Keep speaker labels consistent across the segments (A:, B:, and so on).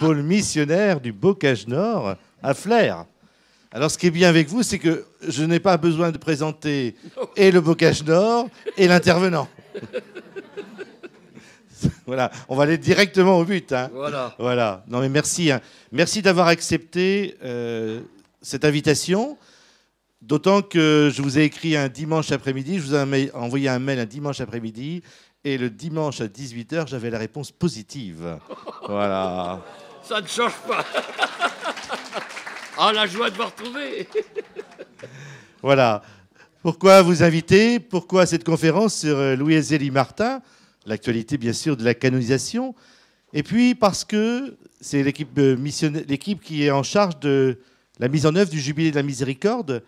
A: pôle missionnaire du Bocage Nord à Flers. Alors, ce qui est bien avec vous, c'est que je n'ai pas besoin de présenter et le Bocage Nord et l'intervenant. Voilà, on va aller directement au but. Hein. Voilà. Non, mais merci. Hein. Merci d'avoir accepté cette invitation. D'autant que je vous ai écrit un dimanche après-midi, je vous ai envoyé un mail un dimanche après-midi, et le dimanche à 18h, j'avais la réponse positive. Voilà.
B: Ça ne change pas. Ah, la joie de vous retrouver.
A: Voilà. Pourquoi vous inviter? Pourquoi cette conférence sur Louis Zélie Martin? L'actualité, bien sûr, de la canonisation. Et puis, parce que c'est l'équipe qui est en charge de la mise en œuvre du Jubilé de la Miséricorde.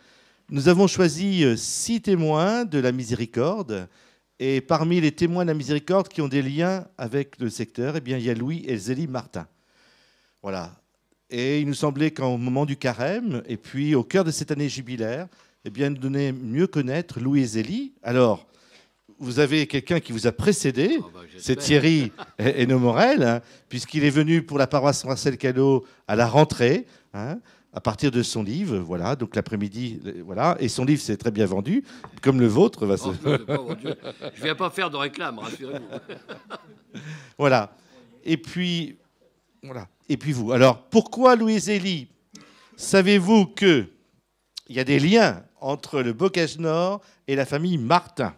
A: Nous avons choisi 6 témoins de la Miséricorde. Et parmi les témoins de la Miséricorde qui ont des liens avec le secteur, eh bien, il y a Louis et Zélie Martin. Voilà. Et il nous semblait qu'au moment du carême, et puis au cœur de cette année jubilaire, eh bien, nous donner mieux connaître Louis et Zélie. Alors, vous avez quelqu'un qui vous a précédé, c'est Thierry Hainaut Morel, hein, puisqu'il est venu pour la paroisse Marcel Callot à la rentrée, hein, à partir de son livre, voilà, donc l'après-midi, voilà, et son livre s'est très bien vendu, comme le vôtre.
B: Oh, je ne viens pas faire de réclame, rassurez-vous.
A: Voilà. Et puis, voilà. Et puis vous. Alors, pourquoi Louis Zélie? Savez-vous qu'il y a des liens entre le Bocage Nord et la famille Martin?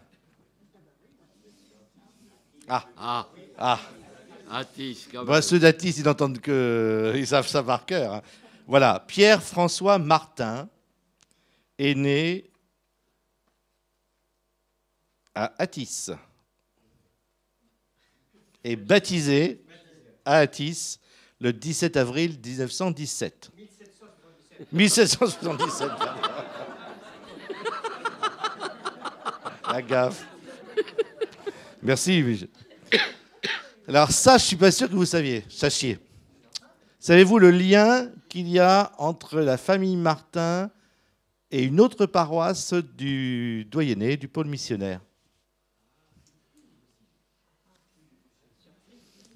B: Atis, quand même.
A: Bah, ceux d'Atis, ils n'entendent que... Ils savent ça par cœur. Hein. Voilà. Pierre-François Martin est né à Atis et baptisé à Atis le 17 avril 1917. 1777. La gaffe. Merci. Alors ça, je ne suis pas sûr que vous sachiez. Savez-vous le lien qu'il y a entre la famille Martin et une autre paroisse du Doyenné, du pôle missionnaire?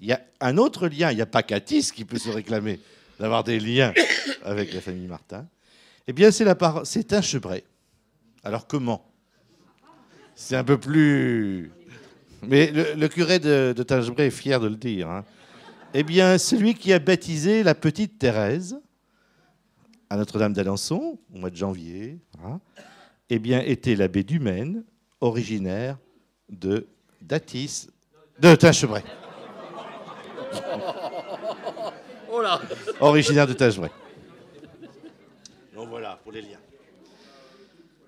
A: Il y a un autre lien. Il n'y a pas qu'Atis qui peut se réclamer d'avoir des liens avec la famille Martin. Eh bien, c'est Tinchebray. Alors comment? C'est un peu plus... Mais le curé de Tinchebray est fier de le dire. Hein. Eh bien, celui qui a baptisé la petite Thérèse à Notre-Dame d'Alençon, au mois de janvier, hein, eh bien, était l'abbé Dumaine, originaire de Tinchebray.
B: Oh là.
A: Originaire de Tinchebray. Donc voilà, pour les liens.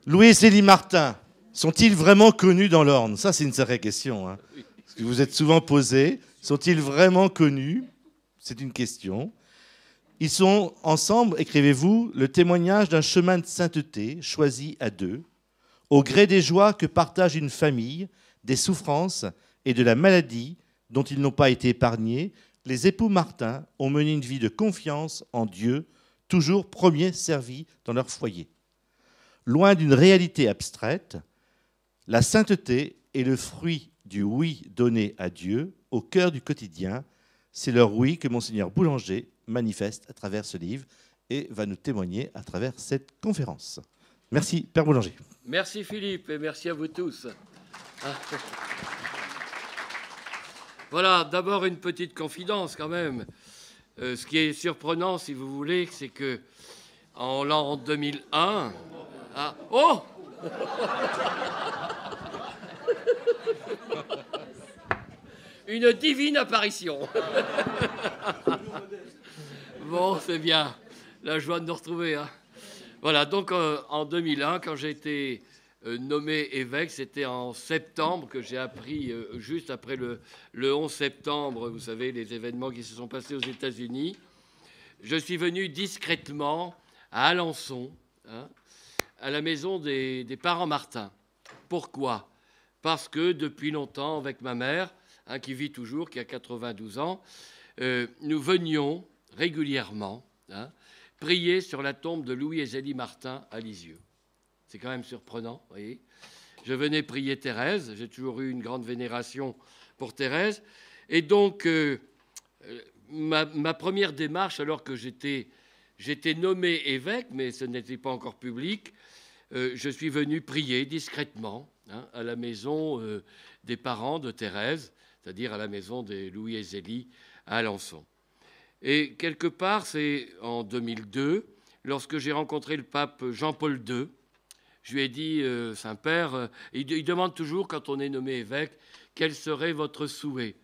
A: Louis et Zélie Martin sont-ils vraiment connus dans l'Orne? Ça, c'est une sacrée question. Hein. Parce que vous êtes souvent posé. Sont-ils vraiment connus? C'est une question. Ils sont ensemble, écrivez-vous, le témoignage d'un chemin de sainteté choisi à deux, au gré des joies que partage une famille, des souffrances et de la maladie dont ils n'ont pas été épargnés. Les époux Martin ont mené une vie de confiance en Dieu, toujours premiers servis dans leur foyer. Loin d'une réalité abstraite, la sainteté est le fruit du oui donné à Dieu au cœur du quotidien. C'est leur oui que Monseigneur Boulanger manifeste à travers ce livre et va nous témoigner à travers cette conférence. Merci, Père Boulanger.
B: Merci Philippe et merci à vous tous. Voilà, d'abord une petite confidence quand même. Ce qui est surprenant, si vous voulez, c'est que en l'an 2001... Oh une divine apparition. Bon, c'est bien. La joie de nous retrouver. Hein. Voilà, donc en 2001, quand j'ai été nommé évêque, c'était en septembre que j'ai appris, juste après le 11 septembre, vous savez, les événements qui se sont passés aux États-Unis. Je suis venu discrètement à Alençon, hein, à la maison des parents Martin. Pourquoi? Parce que depuis longtemps, avec ma mère, hein, qui vit toujours, qui a 92 ans, nous venions régulièrement prier sur la tombe de Louis et Zélie Martin à Lisieux. C'est quand même surprenant, vous voyez. Je venais prier Thérèse, j'ai toujours eu une grande vénération pour Thérèse. Et donc, ma première démarche, alors que j'étais nommé évêque, mais ce n'était pas encore public, je suis venu prier discrètement à la maison des parents de Thérèse, c'est-à-dire à la maison de Louis et Zélie à Alençon. Et quelque part, c'est en 2002, lorsque j'ai rencontré le pape Jean-Paul II, je lui ai dit, Saint-Père, il demande toujours, quand on est nommé évêque, quel serait votre souhait?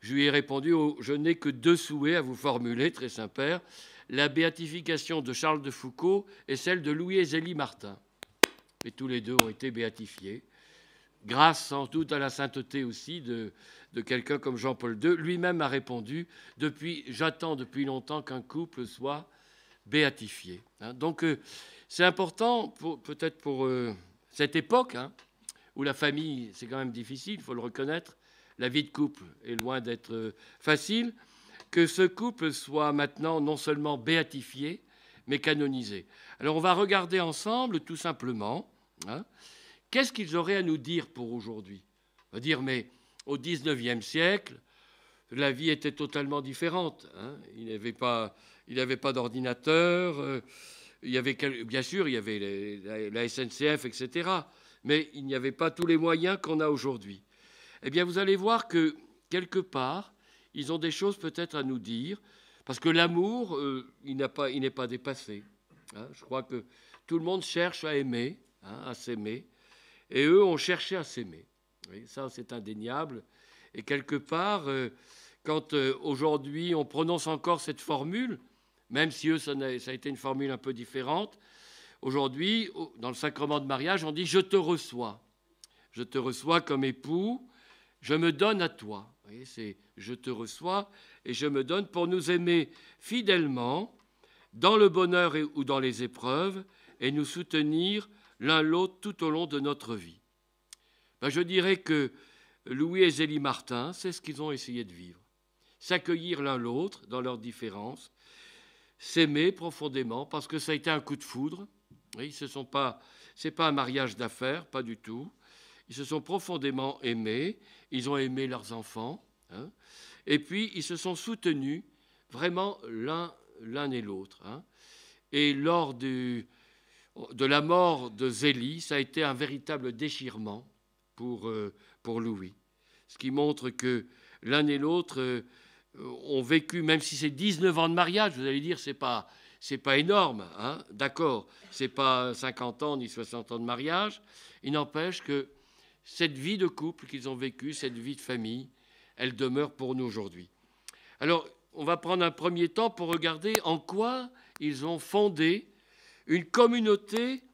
B: Je lui ai répondu, je n'ai que 2 souhaits à vous formuler, très Saint-Père, la béatification de Charles de Foucauld et celle de Louis et Zélie Martin. Et tous les 2 ont été béatifiés, grâce sans doute à la sainteté aussi de quelqu'un comme Jean-Paul II. Lui-même a répondu, j'attends depuis longtemps qu'un couple soit béatifié. Donc c'est important, peut-être pour cette époque, où la famille, c'est quand même difficile, il faut le reconnaître, la vie de couple est loin d'être facile, que ce couple soit maintenant non seulement béatifié, mais canonisé. Alors on va regarder ensemble, tout simplement, qu'est-ce qu'ils auraient à nous dire pour aujourd'hui. On va dire, mais au XIXe siècle, la vie était totalement différente. Il n'avait pas d'ordinateur, bien sûr, il y avait la SNCF, etc., mais il n'y avait pas tous les moyens qu'on a aujourd'hui. Eh bien, vous allez voir que, quelque part, ils ont des choses peut-être à nous dire, parce que l'amour, il n'est pas dépassé. Je crois que tout le monde cherche à aimer, à s'aimer, et eux ont cherché à s'aimer. Ça, c'est indéniable. Et quelque part, quand aujourd'hui on prononce encore cette formule, même si eux, ça a été une formule un peu différente, aujourd'hui, dans le sacrement de mariage, on dit « je te reçois ». Je te reçois comme époux, je me donne à toi. Vous voyez, c'est « je te reçois et je me donne » pour nous aimer fidèlement, dans le bonheur ou dans les épreuves, et nous soutenir l'un l'autre tout au long de notre vie. Je dirais que Louis et Zélie Martin, c'est ce qu'ils ont essayé de vivre. S'accueillir l'un l'autre dans leurs différences, s'aimer profondément, parce que ça a été un coup de foudre. Oui, c'est pas un mariage d'affaires, pas du tout. Ils se sont profondément aimés, ils ont aimé leurs enfants, et puis ils se sont soutenus vraiment l'un et l'autre. Et lors de la mort de Zélie, ça a été un véritable déchirement pour Louis. Ce qui montre que l'un et l'autre ont vécu, même si c'est 19 ans de mariage, vous allez dire, c'est pas énorme, d'accord, c'est pas 50 ans ni 60 ans de mariage, il n'empêche que cette vie de couple qu'ils ont vécue, cette vie de famille, elle demeure pour nous aujourd'hui. Alors, on va prendre un premier temps pour regarder en quoi ils ont fondé une communauté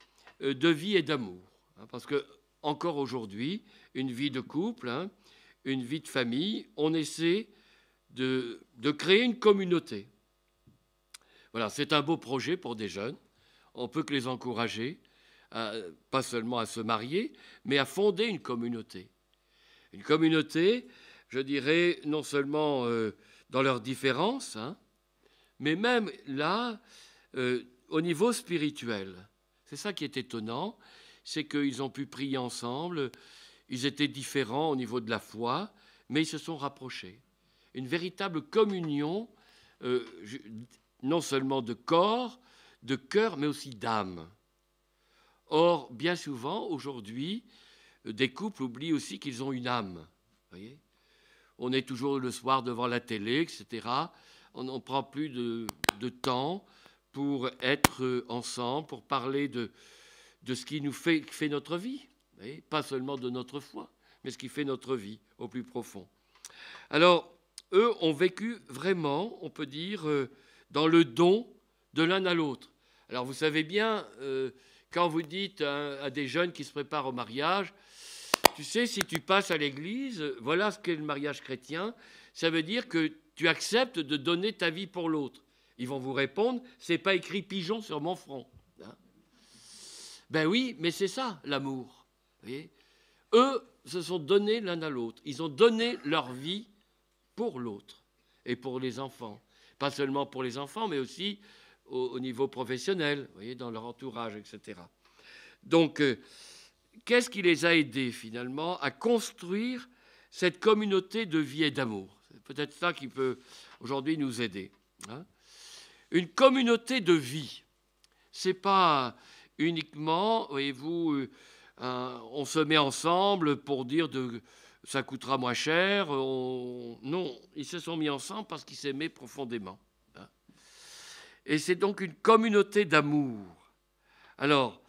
B: de vie et d'amour. Parce que, encore aujourd'hui, une vie de couple, une vie de famille, on essaie de créer une communauté. Voilà, c'est un beau projet pour des jeunes. On peut que les encourager, pas seulement à se marier, mais à fonder une communauté. Une communauté, je dirais, non seulement dans leurs différences, mais même là, au niveau spirituel. C'est ça qui est étonnant, c'est qu'ils ont pu prier ensemble, ils étaient différents au niveau de la foi, mais ils se sont rapprochés. Une véritable communion, non seulement de corps, de cœur, mais aussi d'âme. Or, bien souvent, aujourd'hui, des couples oublient aussi qu'ils ont une âme. Voyez, on est toujours le soir devant la télé, etc. On ne prend plus de temps pour être ensemble, pour parler de ce qui nous fait notre vie. Voyez, pas seulement de notre foi, mais ce qui fait notre vie au plus profond. Alors, eux ont vécu vraiment, on peut dire, dans le don de l'un à l'autre. Alors, vous savez bien, quand vous dites à des jeunes qui se préparent au mariage, tu sais, si tu passes à l'église, voilà ce qu'est le mariage chrétien, ça veut dire que tu acceptes de donner ta vie pour l'autre. Ils vont vous répondre, c'est pas écrit pigeon sur mon front. Ben oui, mais c'est ça, l'amour. Vous voyez, eux se sont donnés l'un à l'autre. Ils ont donné leur vie pour l'autre et pour les enfants. Pas seulement pour les enfants, mais aussi au niveau professionnel, vous voyez, dans leur entourage, etc. Donc, qu'est-ce qui les a aidés, finalement, à construire cette communauté de vie et d'amour? peut-être ça qui peut aujourd'hui nous aider. Hein. Une communauté de vie, c'est pas uniquement, voyez-vous, on se met ensemble pour dire ça coûtera moins cher. Non, ils se sont mis ensemble parce qu'ils s'aimaient profondément. Hein. Et c'est donc une communauté d'amour. Alors,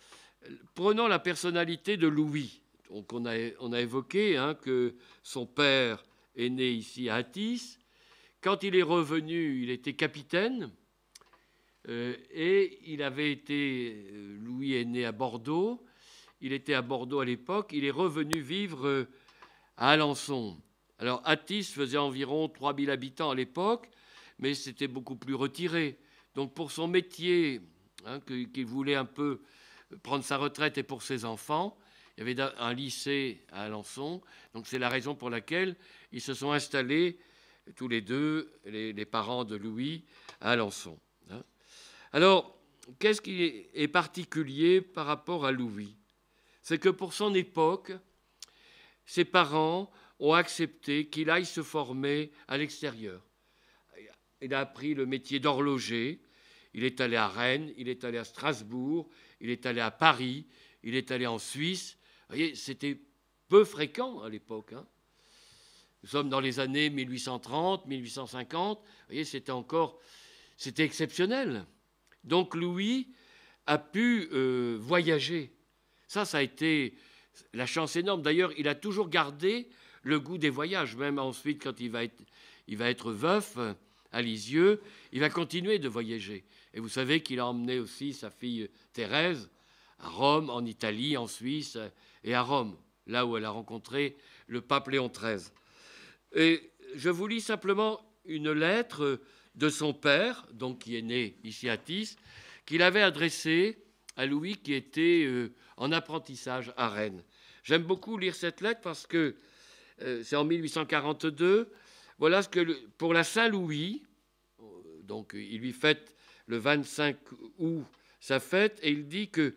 B: prenons la personnalité de Louis. Donc on a évoqué hein, que son père est né ici à Athis. Quand il est revenu, il était capitaine. Et il avait été, Louis est né à Bordeaux, il était à Bordeaux à l'époque, il est revenu vivre à Alençon. Alors Athis faisait environ 3000 habitants à l'époque, mais c'était beaucoup plus retiré. Donc pour son métier, hein, qu'il voulait un peu prendre sa retraite et pour ses enfants, il y avait un lycée à Alençon, donc c'est la raison pour laquelle ils se sont installés tous les deux, les parents de Louis, à Alençon. Hein. Alors, qu'est-ce qui est particulier par rapport à Louis? C'est que pour son époque, ses parents ont accepté qu'il aille se former à l'extérieur. Il a appris le métier d'horloger, il est allé à Rennes, il est allé à Strasbourg, il est allé à Paris, il est allé en Suisse. Vous voyez, c'était peu fréquent à l'époque. Hein. Nous sommes dans les années 1830, 1850. Vous voyez, c'était exceptionnel. Donc Louis a pu voyager. Ça a été la chance énorme. D'ailleurs, il a toujours gardé le goût des voyages. Même ensuite, quand il va être veuf à Lisieux, il va continuer de voyager. Et vous savez qu'il a emmené aussi sa fille Thérèse à Rome, en Italie, en Suisse et à Rome, là où elle a rencontré le pape Léon XIII. Et je vous lis simplement une lettre de son père, donc qui est né ici à Athis, qu'il avait adressée à Louis qui était en apprentissage à Rennes. J'aime beaucoup lire cette lettre parce que c'est en 1842. Voilà ce que, pour la Saint-Louis, donc il lui fête le 25 août sa fête, et il dit que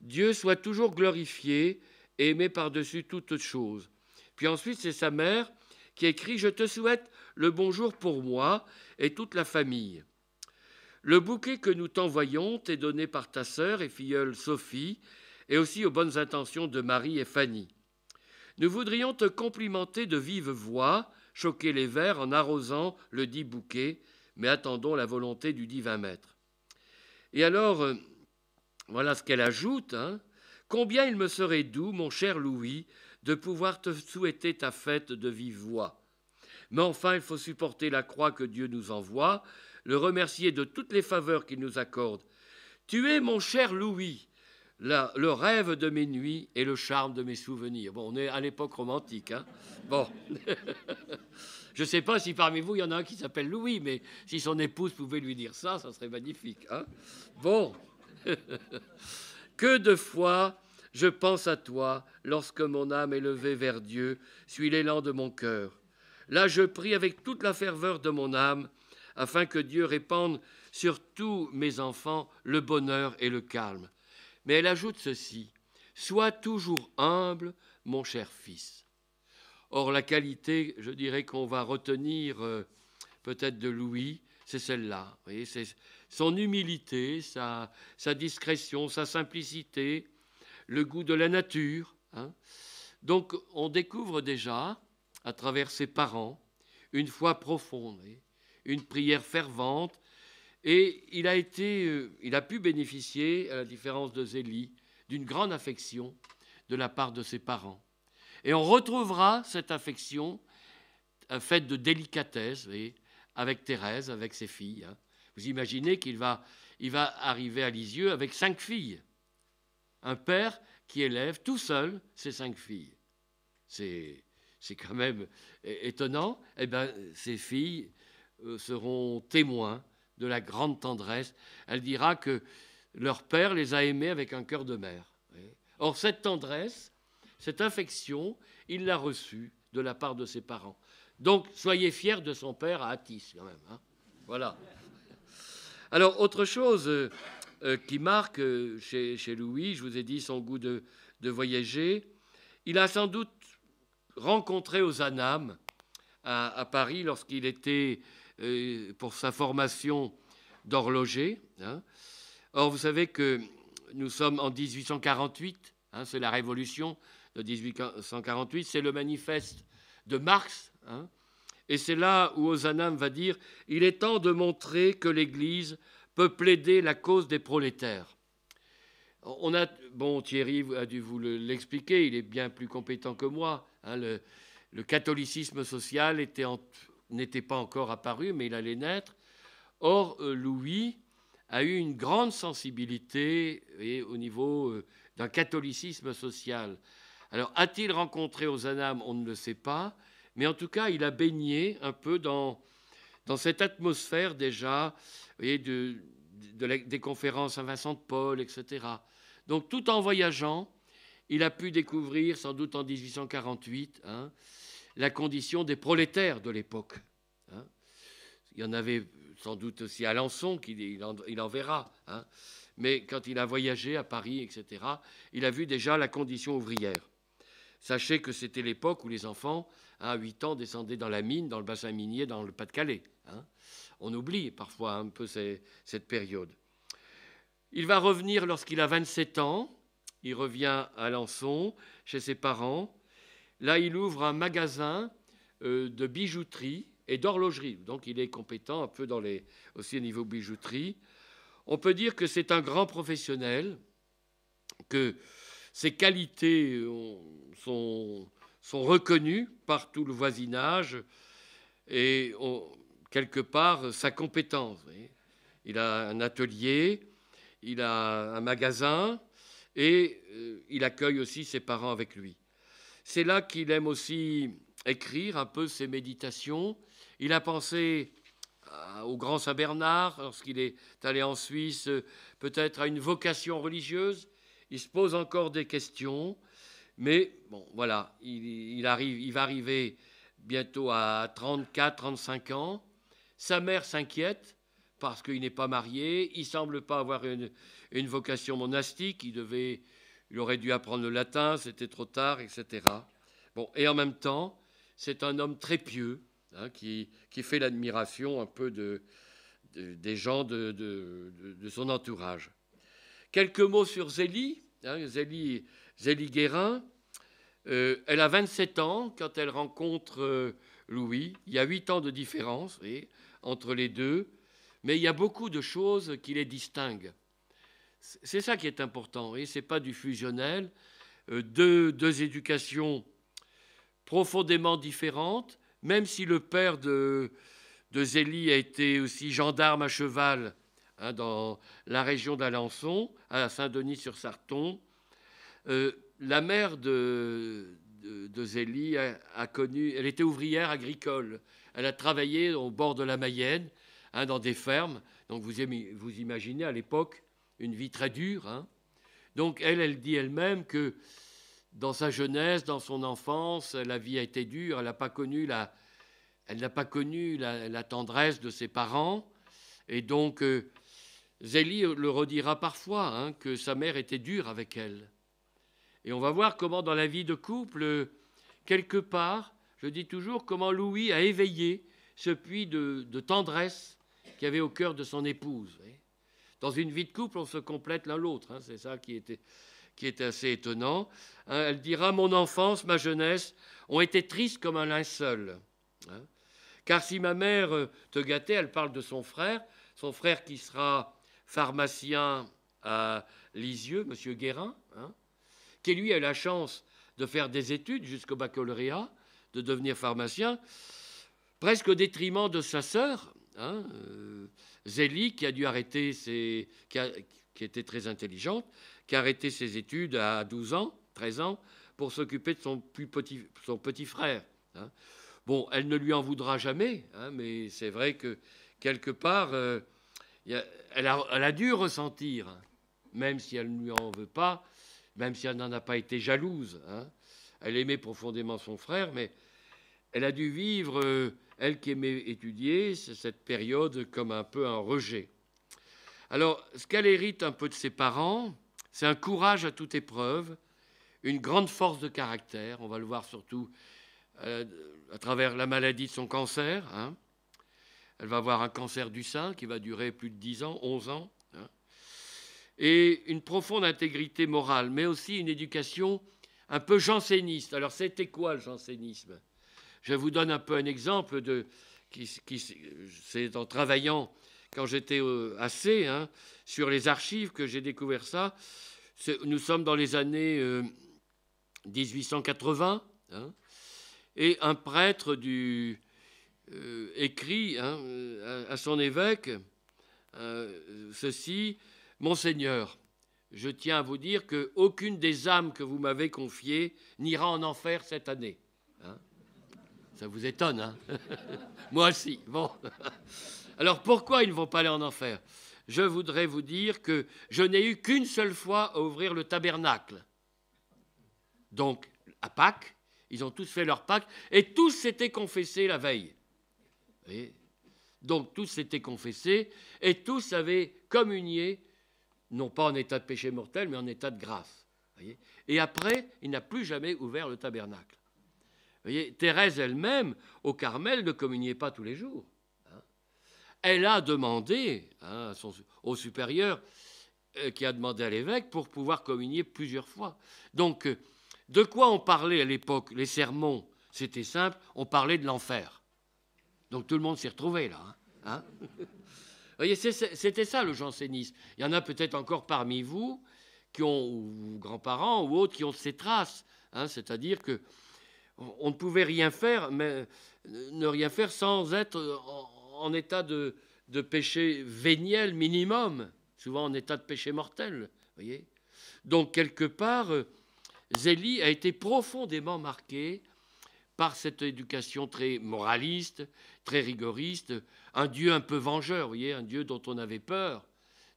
B: Dieu soit toujours glorifié et aimé par-dessus toutes choses. Puis ensuite, c'est sa mère qui écrit « Je te souhaite le bonjour pour moi et toute la famille. Le bouquet que nous t'envoyons t'est donné par ta sœur et filleule Sophie, et aussi aux bonnes intentions de Marie et Fanny. Nous voudrions te complimenter de vive voix, choquer les vers en arrosant le dit bouquet, mais attendons la volonté du divin maître. » Et alors, voilà ce qu'elle ajoute, hein. « Combien il me serait doux, mon cher Louis, de pouvoir te souhaiter ta fête de vive voix. Mais enfin, il faut supporter la croix que Dieu nous envoie, le remercier de toutes les faveurs qu'il nous accorde. Tu es, mon cher Louis, le rêve de mes nuits et le charme de mes souvenirs. » Bon, on est à l'époque romantique, hein. Bon. Je ne sais pas si parmi vous, il y en a un qui s'appelle Louis, mais si son épouse pouvait lui dire ça, ça serait magnifique, hein. Bon. Que de fois je pense à toi lorsque mon âme est levée vers Dieu, suit l'élan de mon cœur. Là, je prie avec toute la ferveur de mon âme, afin que Dieu répande sur tous mes enfants le bonheur et le calme. Mais elle ajoute ceci, « Sois toujours humble, mon cher fils. » Or, la qualité, je dirais, qu'on va retenir peut-être de Louis, c'est celle-là. Vous voyez, c'est son humilité, sa discrétion, sa simplicité, le goût de la nature. Hein. Donc, on découvre déjà, à travers ses parents, une foi profonde, une prière fervente, et il a pu bénéficier, à la différence de Zélie, d'une grande affection de la part de ses parents. Et on retrouvera cette affection faite de délicatesse, vous voyez, avec Thérèse, avec ses filles. Hein. Vous imaginez qu'il va arriver à Lisieux avec 5 filles. Un père qui élève tout seul ses 5 filles. C'est quand même étonnant. Eh bien, ces filles seront témoins de la grande tendresse. Elle dira que leur père les a aimées avec un cœur de mère. Or, cette tendresse, cette affection, il l'a reçue de la part de ses parents. Donc, soyez fiers de son père à Athis, quand même. Hein. Voilà. Alors, autre chose qui marque chez Louis, je vous ai dit son goût de voyager, il a sans doute rencontré aux Anames, à Paris lorsqu'il était pour sa formation d'horloger. Hein. Or, vous savez que nous sommes en 1848, hein, c'est la Révolution de 1848, c'est le manifeste de Marx, hein, et c'est là où Ozanam va dire « Il est temps de montrer que l'Église peut plaider la cause des prolétaires ». Bon, Thierry a dû vous l'expliquer, il est bien plus compétent que moi. Hein, le catholicisme social n'était pas encore apparu, mais il allait naître. Or, Louis a eu une grande sensibilité au niveau d'un catholicisme social. Alors, a-t-il rencontré Ozanam? On ne le sait pas, mais en tout cas, il a baigné un peu dans cette atmosphère déjà, des conférences à Vincent de Paul, etc. Donc, tout en voyageant, il a pu découvrir, sans doute en 1848, hein, la condition des prolétaires de l'époque. Hein. Il y en avait sans doute aussi à Alençon, il en verra. Hein. Mais quand il a voyagé à Paris, etc., il a vu déjà la condition ouvrière. Sachez que c'était l'époque où les enfants, à 8 ans, descendaient dans la mine, dans le bassin minier, dans le Pas-de-Calais. Hein. On oublie parfois un peu cette période. Il va revenir lorsqu'il a 27 ans. Il revient à Alençon, chez ses parents. Là, il ouvre un magasin de bijouterie et d'horlogerie. Donc, il est compétent un peu aussi au niveau bijouterie. On peut dire que c'est un grand professionnel, que ses qualités sont reconnues par tout le voisinage et quelque part sa compétence. Il a un atelier, il a un magasin et il accueille aussi ses parents avec lui. C'est là qu'il aime aussi écrire un peu ses méditations. Il a pensé au Grand Saint-Bernard lorsqu'il est allé en Suisse, peut-être à une vocation religieuse. Il se pose encore des questions, mais bon, voilà, il va arriver bientôt à 34, 35 ans. Sa mère s'inquiète parce qu'il n'est pas marié, il ne semble pas avoir une vocation monastique, il aurait dû apprendre le latin, c'était trop tard, etc. Bon, et en même temps, c'est un homme très pieux, hein, qui fait l'admiration un peu des gens de son entourage. Quelques mots sur Zélie, hein, Zélie Guérin. Elle a 27 ans quand elle rencontre Louis. Il y a 8 ans de différence entre les deux, mais il y a beaucoup de choses qui les distinguent. C'est ça qui est important. Ce n'est pas du fusionnel. Deux éducations profondément différentes, même si le père de Zélie a été aussi gendarme à cheval, hein, dans la région d'Alençon, à Saint-Denis-sur-Sarton. La mère de Zélie a connu, elle était ouvrière agricole. Elle a travaillé au bord de la Mayenne, hein, dans des fermes. Donc vous imaginez à l'époque une vie très dure. Hein. Donc elle dit elle-même que dans sa jeunesse, dans son enfance, la vie a été dure. Elle n'a pas connu la tendresse de ses parents. Et donc Zélie le redira parfois, hein, que sa mère était dure avec elle. Et on va voir comment dans la vie de couple, quelque part, je dis toujours, comment Louis a éveillé ce puits de tendresse qu'il y avait au cœur de son épouse. Dans une vie de couple, on se complète l'un l'autre. Hein, c'est ça qui est assez étonnant. Hein, elle dira « Mon enfance, ma jeunesse ont été tristes comme un linceul. Hein, car si ma mère te gâtait, elle parle de son frère qui sera pharmacien à Lisieux, M. Guérin, hein, qui lui a la chance de faire des études jusqu'au baccalauréat, de devenir pharmacien, presque au détriment de sa sœur, hein, Zélie, qui a dû arrêter qui était très intelligente, qui a arrêté ses études à 12 ans, 13 ans, pour s'occuper de son petit frère. Hein. Bon, elle ne lui en voudra jamais, hein, mais c'est vrai que quelque part, elle a dû ressentir, hein, même si elle ne lui en veut pas, même si elle n'en a pas été jalouse. Hein. Elle aimait profondément son frère, mais elle a dû vivre, elle qui aimait étudier, cette période comme un peu un rejet. Alors, ce qu'elle hérite un peu de ses parents, c'est un courage à toute épreuve, une grande force de caractère, on va le voir surtout à travers la maladie de son cancer. Hein. Elle va avoir un cancer du sein qui va durer plus de 10 ans, 11 ans. Hein. Et une profonde intégrité morale, mais aussi une éducation un peu janséniste. Alors, c'était quoi le jansénisme? Je vous donne un peu un exemple c'est en travaillant quand j'étais à C, hein, sur les archives que j'ai découvert ça. Nous sommes dans les années 1880, hein, et un prêtre écrit hein, à son évêque ceci: Monseigneur, je tiens à vous dire qu'aucune des âmes que vous m'avez confiées n'ira en enfer cette année. Hein, ça vous étonne, hein? Moi aussi. Bon. Alors pourquoi ils ne vont pas aller en enfer? Je voudrais vous dire que je n'ai eu qu'une seule fois à ouvrir le tabernacle. Donc, à Pâques, ils ont tous fait leur Pâques et tous s'étaient confessés la veille. Vous voyez? Donc, tous s'étaient confessés et tous avaient communié, non pas en état de péché mortel, mais en état de grâce. Vous voyez? Et après, il n'a plus jamais ouvert le tabernacle. Vous voyez, Thérèse elle-même, au Carmel, ne communiait pas tous les jours. Hein. Elle a demandé hein, au supérieur, qui a demandé à l'évêque, pour pouvoir communier plusieurs fois. Donc, de quoi on parlait à l'époque? Les sermons, c'était simple, on parlait de l'enfer. Donc tout le monde s'y retrouvait là. Hein. Vous voyez, c'était ça le jansénisme. Il y en a peut-être encore parmi vous, ou grands-parents ou autres, qui ont ces traces. Hein, c'est-à-dire que on ne pouvait rien faire, mais ne rien faire sans être en état de péché véniel minimum, souvent en état de péché mortel. Voyez. Donc, quelque part, Zélie a été profondément marquée par cette éducation très moraliste, très rigoriste, un Dieu un peu vengeur, vous voyez, un Dieu dont on avait peur.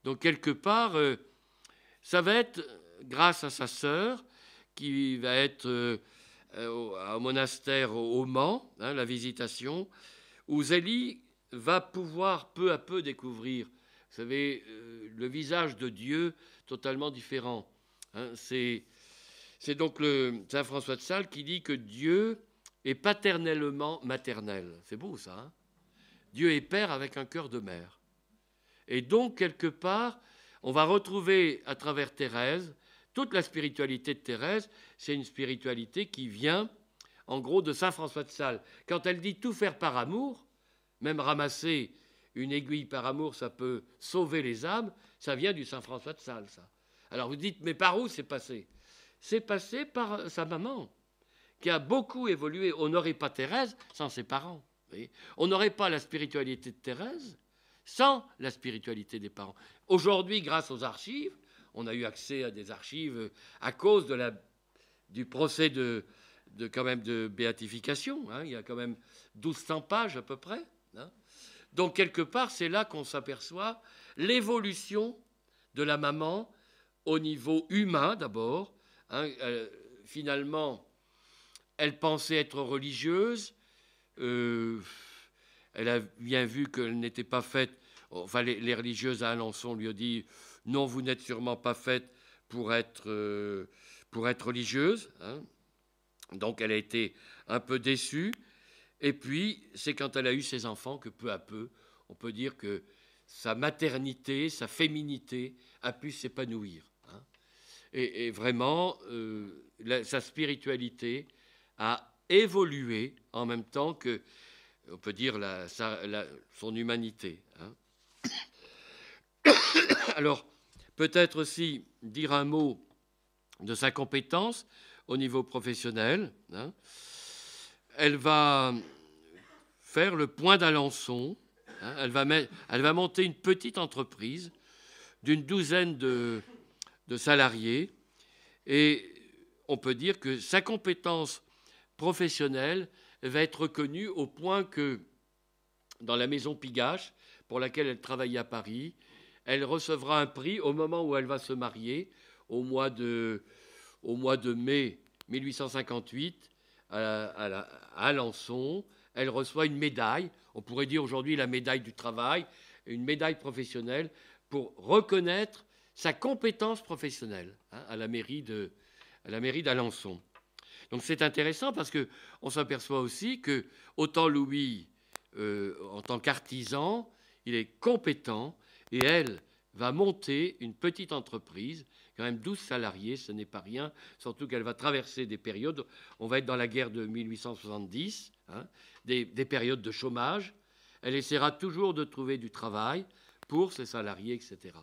B: Donc, quelque part, ça va être, grâce à sa sœur, qui va être au monastère au Mans, hein, la Visitation, où Zélie va pouvoir peu à peu découvrir, vous savez, le visage de Dieu totalement différent. Hein. C'est donc le Saint François de Sales qui dit que Dieu est paternellement maternel. C'est beau ça. Hein. Dieu est père avec un cœur de mère. Et donc, quelque part, on va retrouver à travers Thérèse, toute la spiritualité de Thérèse, c'est une spiritualité qui vient, en gros, de Saint François de Sales. Quand elle dit tout faire par amour, même ramasser une aiguille par amour, ça peut sauver les âmes, ça vient du Saint François de Sales, ça. Alors vous dites, mais par où c'est passé? C'est passé par sa maman, qui a beaucoup évolué. On n'aurait pas Thérèse sans ses parents. Vous voyez. On n'aurait pas la spiritualité de Thérèse sans la spiritualité des parents. Aujourd'hui, grâce aux archives, on a eu accès à des archives à cause du procès quand même de béatification. Hein. Il y a quand même 1200 pages à peu près. Hein. Donc, quelque part, c'est là qu'on s'aperçoit l'évolution de la maman au niveau humain d'abord. Hein. Finalement, elle pensait être religieuse. Elle a bien vu qu'elle n'était pas faite. Enfin, les religieuses à Alençon lui ont dit « Non, vous n'êtes sûrement pas faite pour être religieuse. Hein. » Donc, elle a été un peu déçue. Et puis, c'est quand elle a eu ses enfants que peu à peu, on peut dire que sa maternité, sa féminité a pu s'épanouir. Hein. Et vraiment, sa spiritualité a évolué en même temps que, on peut dire, son humanité. Hein. Alors, peut-être aussi dire un mot de sa compétence au niveau professionnel. Hein. Elle va faire le Point d'Alençon. Hein. Elle va monter une petite entreprise d'une douzaine de salariés. Et on peut dire que sa compétence professionnelle va être reconnue au point que dans la maison Pigache, pour laquelle elle travaille à Paris, elle recevra un prix au moment où elle va se marier, au mois de mai 1858, à Alençon. Elle reçoit une médaille, on pourrait dire aujourd'hui la médaille du travail, une médaille professionnelle pour reconnaître sa compétence professionnelle, hein, à la mairie d'Alençon. Donc c'est intéressant parce qu'on s'aperçoit aussi que autant Louis, en tant qu'artisan, il est compétent et elle va monter une petite entreprise, quand même 12 salariés, ce n'est pas rien, surtout qu'elle va traverser des périodes, on va être dans la guerre de 1870, hein, des périodes de chômage. Elle essaiera toujours de trouver du travail pour ses salariés, etc.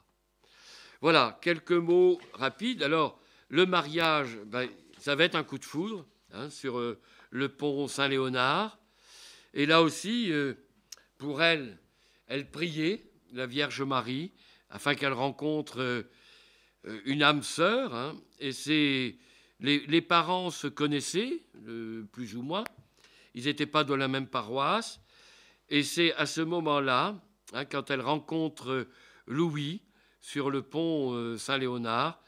B: Voilà, quelques mots rapides. Alors, le mariage, ben, ça va être un coup de foudre hein, sur le pont Saint-Léonard. Et là aussi, pour elle, elle priait la Vierge Marie afin qu'elle rencontre une âme sœur. Hein, et les parents se connaissaient, plus ou moins. Ils n'étaient pas de la même paroisse. Et c'est à ce moment-là, hein, quand elle rencontre Louis sur le pont Saint-Léonard,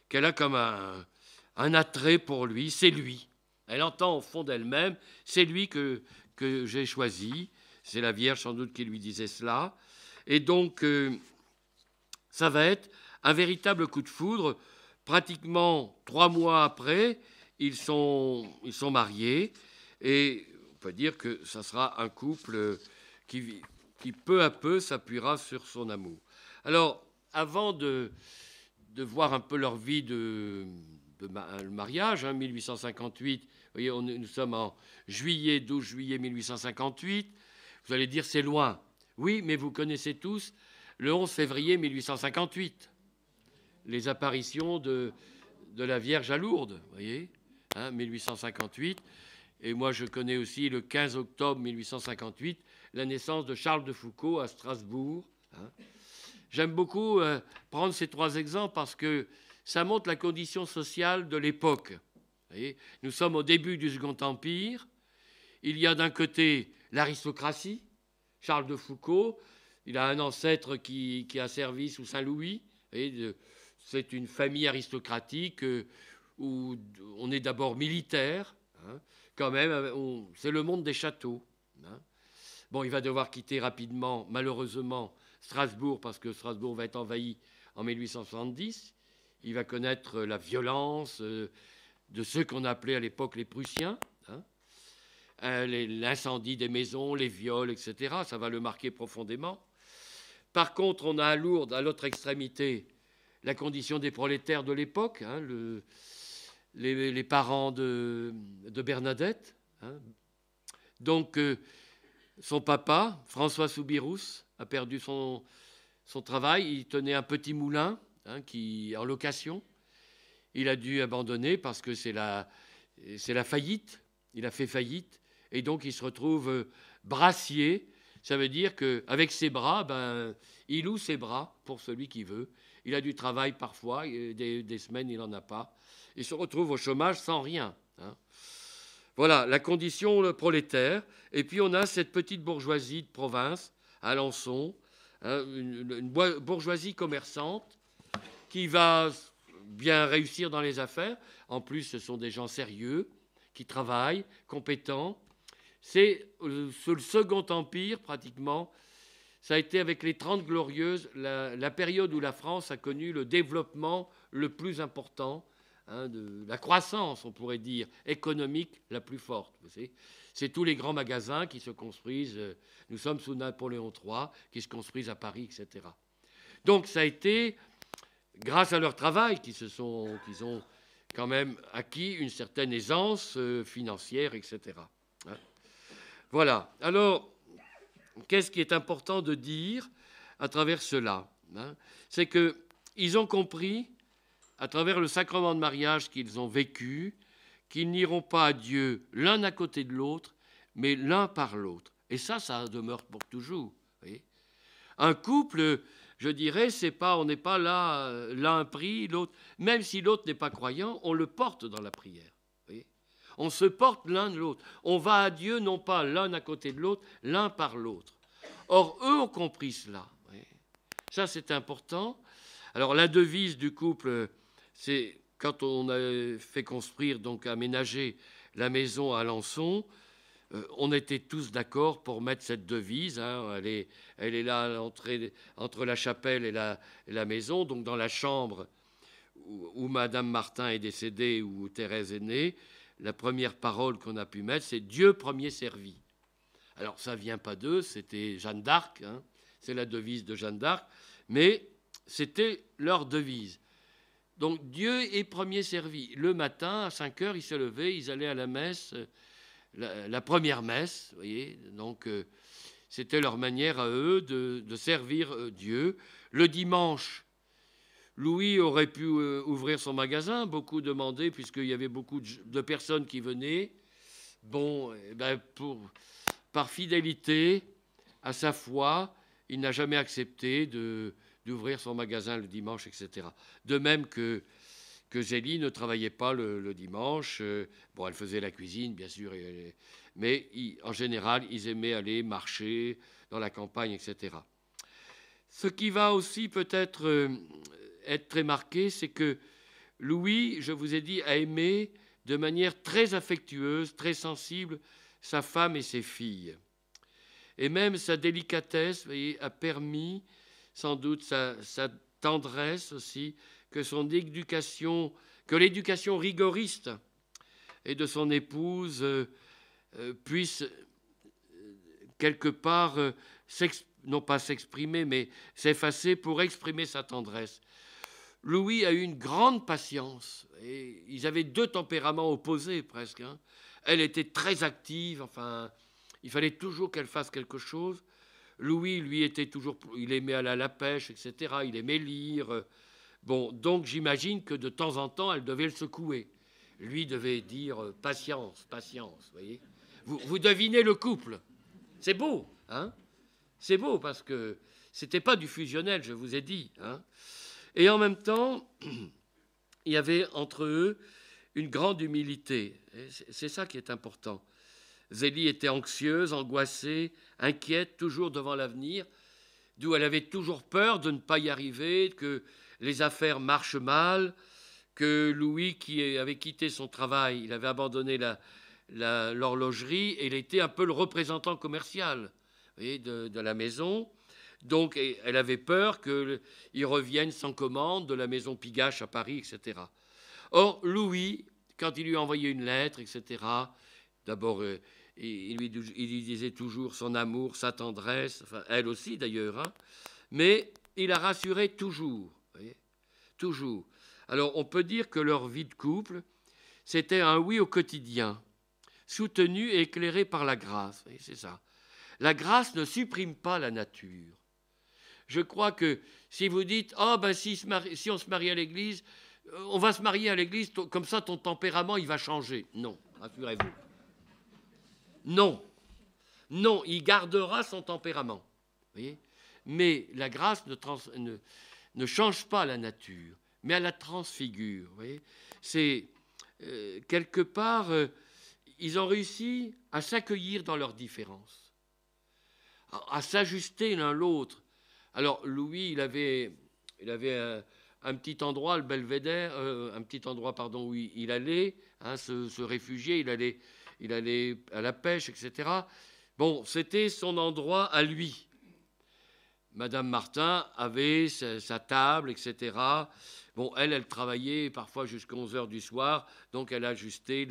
B: qu'elle a comme un attrait pour lui. C'est lui. Elle entend au fond d'elle-même, c'est lui que j'ai choisi. C'est la Vierge sans doute qui lui disait cela. Et donc, ça va être un véritable coup de foudre. Pratiquement 3 mois après, ils sont mariés. Et on peut dire que ça sera un couple qui peu à peu s'appuiera sur son amour. Alors, avant de voir un peu leur vie de mariage, hein, 1858, vous voyez, nous sommes en 12 juillet 1858. Vous allez dire, c'est loin. Oui, mais vous connaissez tous le 11 février 1858, les apparitions de la Vierge à Lourdes, vous voyez, hein, 1858. Et moi, je connais aussi le 15 octobre 1858, la naissance de Charles de Foucauld à Strasbourg. Hein. J'aime beaucoup prendre ces 3 exemples parce que ça montre la condition sociale de l'époque. Nous sommes au début du Second Empire. Il y a d'un côté l'aristocratie. Charles de Foucauld, il a un ancêtre qui a servi sous Saint-Louis. C'est une famille aristocratique où on est d'abord militaire. Hein. Quand même, c'est le monde des châteaux. Hein. Bon, il va devoir quitter rapidement, malheureusement, Strasbourg, parce que Strasbourg va être envahi en 1870. Il va connaître la violence de ceux qu'on appelait à l'époque les Prussiens. Hein. L'incendie des maisons, les viols, etc. Ça va le marquer profondément. Par contre, on a à Lourdes, à l'autre extrémité, la condition des prolétaires de l'époque, hein, les parents de Bernadette. Hein. Donc, son papa, François Soubirous, a perdu son travail. Il tenait un petit moulin hein, en location. Il a dû abandonner parce que c'est la faillite. Il a fait faillite. Et donc, il se retrouve brassier. Ça veut dire qu'avec ses bras, ben, il loue ses bras pour celui qui veut. Il a du travail parfois. Des semaines, il n'en a pas. Il se retrouve au chômage sans rien. Hein. Voilà, la condition prolétaire. Et puis, on a cette petite bourgeoisie de province, Alençon, hein, une bourgeoisie commerçante qui va bien réussir dans les affaires. En plus, ce sont des gens sérieux, qui travaillent, compétents. C'est sous le Second Empire, pratiquement, ça a été avec les 30 Glorieuses, la période où la France a connu le développement le plus important, hein, de la croissance, on pourrait dire, économique la plus forte. Vous savez. C'est tous les grands magasins qui se construisent, nous sommes sous Napoléon III, qui se construisent à Paris, etc. Donc ça a été, grâce à leur travail, qu'ils ont quand même acquis une certaine aisance financière, etc. Hein. Voilà. Alors, qu'est-ce qui est important de dire à travers cela hein? C'est qu'ils ont compris, à travers le sacrement de mariage qu'ils ont vécu, qu'ils n'iront pas à Dieu l'un à côté de l'autre, mais l'un par l'autre. Et ça demeure pour toujours. Vous voyez. Un couple, je dirais, on n'est pas là, l'un prie, l'autre. Même si l'autre n'est pas croyant, on le porte dans la prière. Vous voyez. On se porte l'un de l'autre. On va à Dieu non pas l'un à côté de l'autre, l'un par l'autre. Or, eux ont compris cela. Vous voyez. Ça, c'est important. Alors, la devise du couple, c'est quand on a fait construire, donc aménager la maison à Alençon, on était tous d'accord pour mettre cette devise. Hein, elle est là entre la chapelle et la maison, donc dans la chambre où Madame Martin est décédée, où Thérèse est née. la première parole qu'on a pu mettre, c'est Dieu premier servi. Alors ça ne vient pas d'eux, c'était Jeanne d'Arc, hein, c'est la devise de Jeanne d'Arc, mais c'était leur devise. Donc Dieu est premier servi. Le matin, à 5 heures, ils se levaient, ils allaient à la messe, la première messe, vous voyez, donc c'était leur manière à eux de servir Dieu. Le dimanche, Louis aurait pu ouvrir son magasin, beaucoup demandaient, puisqu'il y avait beaucoup de personnes qui venaient. Bon, eh ben par fidélité à sa foi, il n'a jamais accepté d'ouvrir son magasin le dimanche, etc. De même que Zélie ne travaillait pas le dimanche. Bon, elle faisait la cuisine, bien sûr, mais en général, ils aimaient aller marcher dans la campagne, etc. Ce qui va aussi peut-être être très marqué, c'est que Louis, je vous ai dit, a aimé de manière très affectueuse, très sensible, sa femme et ses filles. Et même sa délicatesse, vous voyez, a permis, sans doute, sa tendresse aussi, que l'éducation rigoriste et de son épouse puisse quelque part, non pas s'exprimer, mais s'effacer pour exprimer sa tendresse. Louis a eu une grande patience. Et ils avaient 2 tempéraments opposés presque. Hein. Elle était très active, enfin, il fallait toujours qu'elle fasse quelque chose. Louis, lui, il aimait aller à la pêche, etc. Il aimait lire. Bon, donc j'imagine que de temps en temps, elle devait le secouer. Lui devait dire patience, patience, voyez. Vous devinez le couple. C'est beau, hein. C'est beau parce que c'était pas du fusionnel, je vous ai dit, hein. Et en même temps, il y avait entre eux une grande humilité. C'est ça qui est important. Zélie était anxieuse, angoissée, inquiète, toujours devant l'avenir, d'où elle avait toujours peur de ne pas y arriver, que les affaires marchent mal, que Louis, qui avait quitté son travail, il avait abandonné l'horlogerie, et il était un peu le représentant commercial, vous voyez, de la maison. Donc, elle avait peur qu'il revienne sans commande de la maison Pigache à Paris, etc. Or, Louis, quand il lui envoyait une lettre, etc., d'abord, il lui disait toujours son amour, sa tendresse, enfin, elle aussi d'ailleurs, hein, mais il la rassurait toujours, vous voyez, toujours. Alors, on peut dire que leur vie de couple, c'était un oui au quotidien, soutenu et éclairé par la grâce, vous voyez, c'est ça. La grâce ne supprime pas la nature. Je crois que si vous dites « Ah, ben si on se marie à l'église, on va se marier à l'église, comme ça ton tempérament, il va changer. » Non, rassurez-vous. Non. Non, il gardera son tempérament. Vous voyez ? Mais la grâce ne change pas la nature, mais elle la transfigure. Vous voyez ? C'est quelque part, ils ont réussi à s'accueillir dans leurs différences, à s'ajuster l'un l'autre. Alors, Louis, il avait un petit endroit, le Belvédère, un petit endroit, pardon, où il allait hein, se réfugier, il allait à la pêche, etc. Bon, c'était son endroit à lui. Madame Martin avait sa table, etc. Bon, elle travaillait parfois jusqu'à 11 heures du soir, donc elle ajustait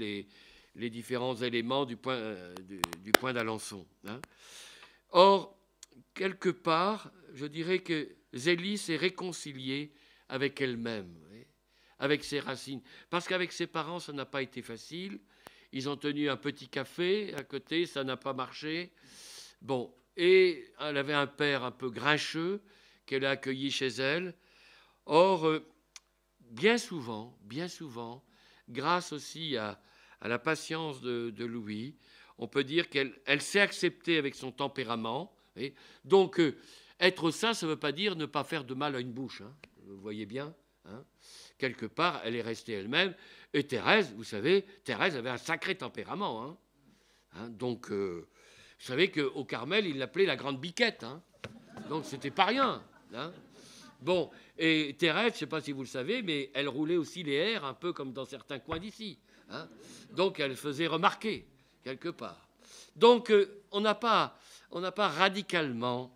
B: les différents éléments du point d'Alençon. Hein. Or, quelque part, je dirais que Zélie s'est réconciliée avec elle-même, avec ses racines. Parce qu'avec ses parents, ça n'a pas été facile. Ils ont tenu un petit café à côté, ça n'a pas marché. Bon, et elle avait un père un peu grincheux qu'elle a accueilli chez elle. Or, bien souvent, grâce aussi à la patience de Louis, on peut dire qu'elle s'est acceptée avec son tempérament. Et donc, être saint, ça ne veut pas dire ne pas faire de mal à une bouche. Hein. Vous voyez bien hein. Quelque part, elle est restée elle-même. Et Thérèse, vous savez, Thérèse avait un sacré tempérament. Hein. Hein, donc, vous savez qu'au Carmel, il l'appelait la grande biquette. Hein. Donc, c'était pas rien. Hein. Bon, et Thérèse, je ne sais pas si vous le savez, mais elle roulait aussi les airs, un peu comme dans certains coins d'ici. Hein. Donc, elle faisait remarquer, quelque part. Donc, on n'a pas radicalement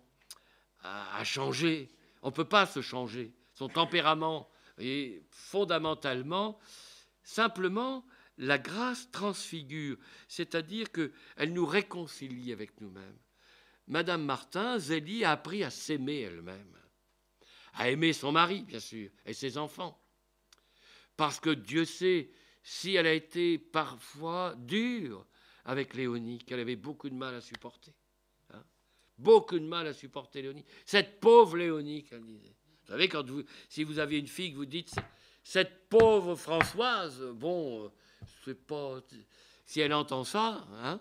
B: à changer. On ne peut pas se changer. Son tempérament, et fondamentalement, simplement, la grâce transfigure, c'est-à-dire qu'elle nous réconcilie avec nous-mêmes. Madame Martin, Zélie a appris à s'aimer elle-même, à aimer son mari, bien sûr, et ses enfants. Parce que Dieu sait, si elle a été parfois dure avec Léonie, qu'elle avait beaucoup de mal à supporter. Hein, beaucoup de mal à supporter Léonie. Cette pauvre Léonie, qu'elle disait. Vous savez, si vous avez une fille que vous dites, cette pauvre Françoise, bon, c'est pas... Si elle entend ça, hein,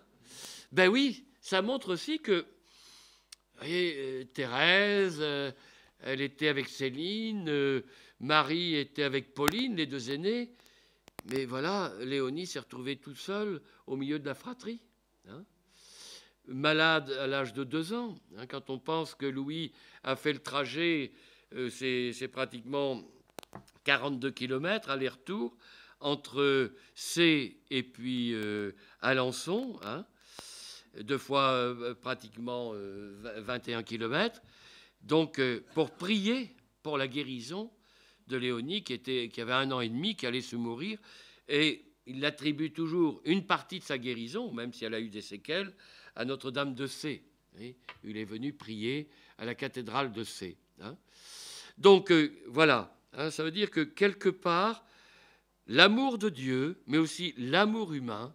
B: ben oui, ça montre aussi que, vous voyez, Thérèse, elle était avec Céline, Marie était avec Pauline, les deux aînés, mais voilà, Léonie s'est retrouvée toute seule au milieu de la fratrie. Hein, malade à l'âge de 2 ans. Hein, quand on pense que Louis a fait le trajet, c'est pratiquement 42 km aller-retour entre C et puis Alençon, hein, 2 fois pratiquement 21 km. Donc, pour prier pour la guérison de Léonie, qui avait 1 an et demi, qui allait se mourir, et il attribue toujours une partie de sa guérison, même si elle a eu des séquelles, à Notre-Dame de C. Il est venu prier à la cathédrale de C. Hein. Donc, voilà, hein, ça veut dire que quelque part, l'amour de Dieu, mais aussi l'amour humain,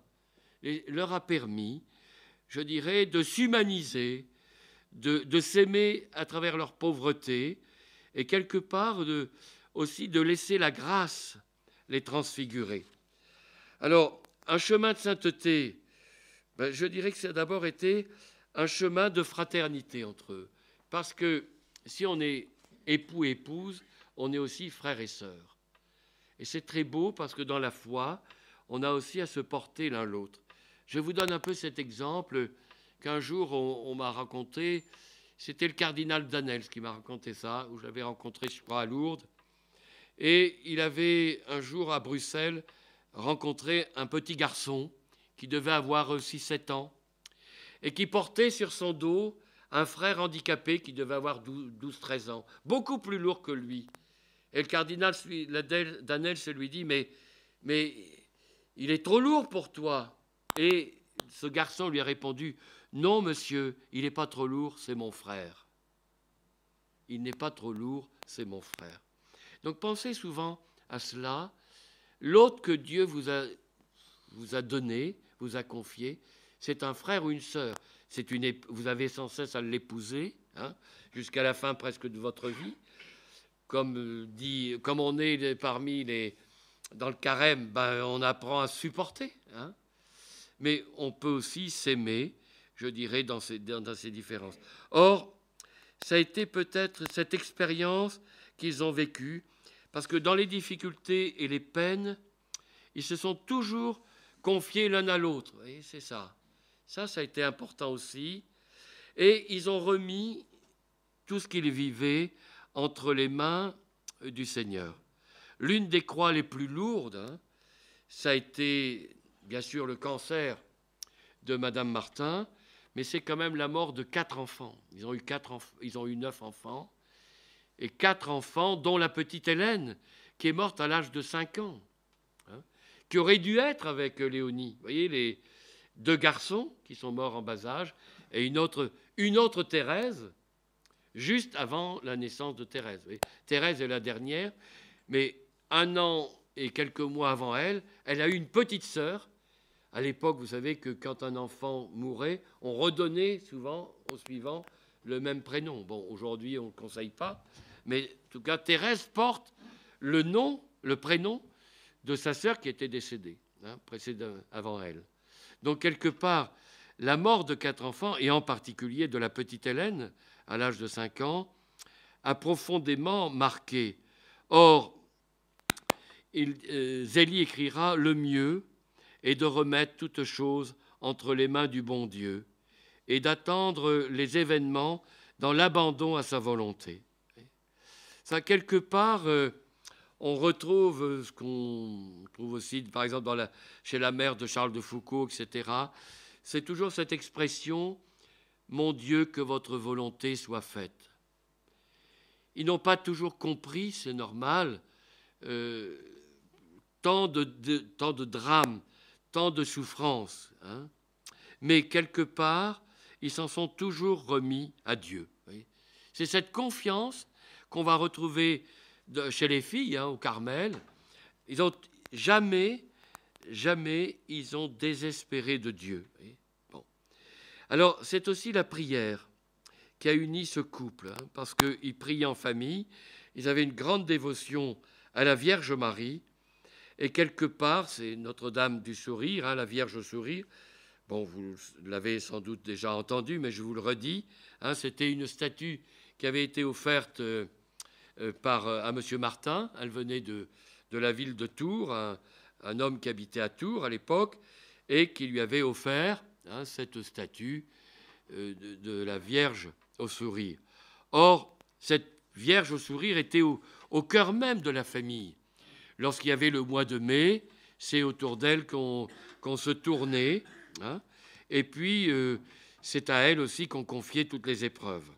B: leur a permis, je dirais, de s'humaniser, de s'aimer à travers leur pauvreté, et quelque part aussi de laisser la grâce les transfigurer. Alors, un chemin de sainteté, ben, je dirais que ça a d'abord été un chemin de fraternité entre eux. Parce que si on est époux et épouse, on est aussi frères et sœurs. Et c'est très beau parce que dans la foi, on a aussi à se porter l'un l'autre. Je vous donne un peu cet exemple qu'un jour on m'a raconté. C'était le cardinal Danels qui m'a raconté ça, où je l'avais rencontré, je crois, à Lourdes. Et il avait un jour à Bruxelles rencontré un petit garçon qui devait avoir 6-7 ans et qui portait sur son dos un frère handicapé qui devait avoir 12-13 ans, beaucoup plus lourd que lui. Et le cardinal Danels lui dit, mais il est trop lourd pour toi. Et ce garçon lui a répondu, non monsieur, il n'est pas trop lourd, c'est mon frère. Il n'est pas trop lourd, c'est mon frère. Donc pensez souvent à cela. L'autre que Dieu vous a donné, vous a confié, c'est un frère ou une sœur. Vous avez sans cesse à l'épouser, hein, jusqu'à la fin presque de votre vie. Comme on est dans le carême, ben, on apprend à supporter. Hein. Mais on peut aussi s'aimer, je dirais, dans ces différences. Or, ça a été peut-être cette expérience qu'ils ont vécue, parce que dans les difficultés et les peines, ils se sont toujours confiés l'un à l'autre. Et c'est ça. Ça a été important aussi. Et ils ont remis tout ce qu'ils vivaient entre les mains du Seigneur. L'une des croix les plus lourdes, hein, ça a été, bien sûr, le cancer de Madame Martin, mais c'est quand même la mort de 4 enfants. Ils ont eu 9 enfants, et 4 enfants, dont la petite Hélène, qui est morte à l'âge de 5 ans, hein, qui aurait dû être avec Léonie. Vous voyez, les 2 garçons qui sont morts en bas âge, et une autre Thérèse, juste avant la naissance de Thérèse. Vous voyez, Thérèse est la dernière, mais 1 an et quelques mois avant elle, elle a eu une petite sœur. À l'époque, vous savez que quand un enfant mourait, on redonnait souvent au suivant le même prénom. Bon, aujourd'hui, on ne conseille pas, mais en tout cas, Thérèse porte le prénom de sa sœur qui était décédée, hein, avant elle. Donc, quelque part, la mort de 4 enfants, et en particulier de la petite Hélène, à l'âge de 5 ans, a profondément marqué. Or, Zélie écrira « Le mieux est de remettre toute chose entre les mains du bon Dieu et d'attendre les événements dans l'abandon à sa volonté. » Ça, quelque part, on retrouve ce qu'on trouve aussi, par exemple, chez la mère de Charles de Foucault, etc. C'est toujours cette expression « Mon Dieu, que votre volonté soit faite ». Ils n'ont pas toujours compris, c'est normal, tant de drames tant de souffrances, hein. Mais quelque part, ils s'en sont toujours remis à Dieu. C'est cette confiance qu'on va retrouver chez les filles, hein, au Carmel. Ils ont jamais ils ont désespéré de Dieu. Bon. Alors, c'est aussi la prière qui a uni ce couple, hein, parce qu'ils priaient en famille, ils avaient une grande dévotion à la Vierge Marie, et quelque part, c'est Notre-Dame du Sourire, hein, la Vierge au Sourire. Bon, vous l'avez sans doute déjà entendu, mais je vous le redis, hein, c'était une statue qui avait été offerte à M. Martin. Elle venait de la ville de Tours, un homme qui habitait à Tours à l'époque, et qui lui avait offert, hein, cette statue de la Vierge au Sourire. Or, cette Vierge au Sourire était au cœur même de la famille. Lorsqu'il y avait le mois de mai, c'est autour d'elle qu'on se tournait, hein, et puis c'est à elle aussi qu'on confiait toutes les épreuves.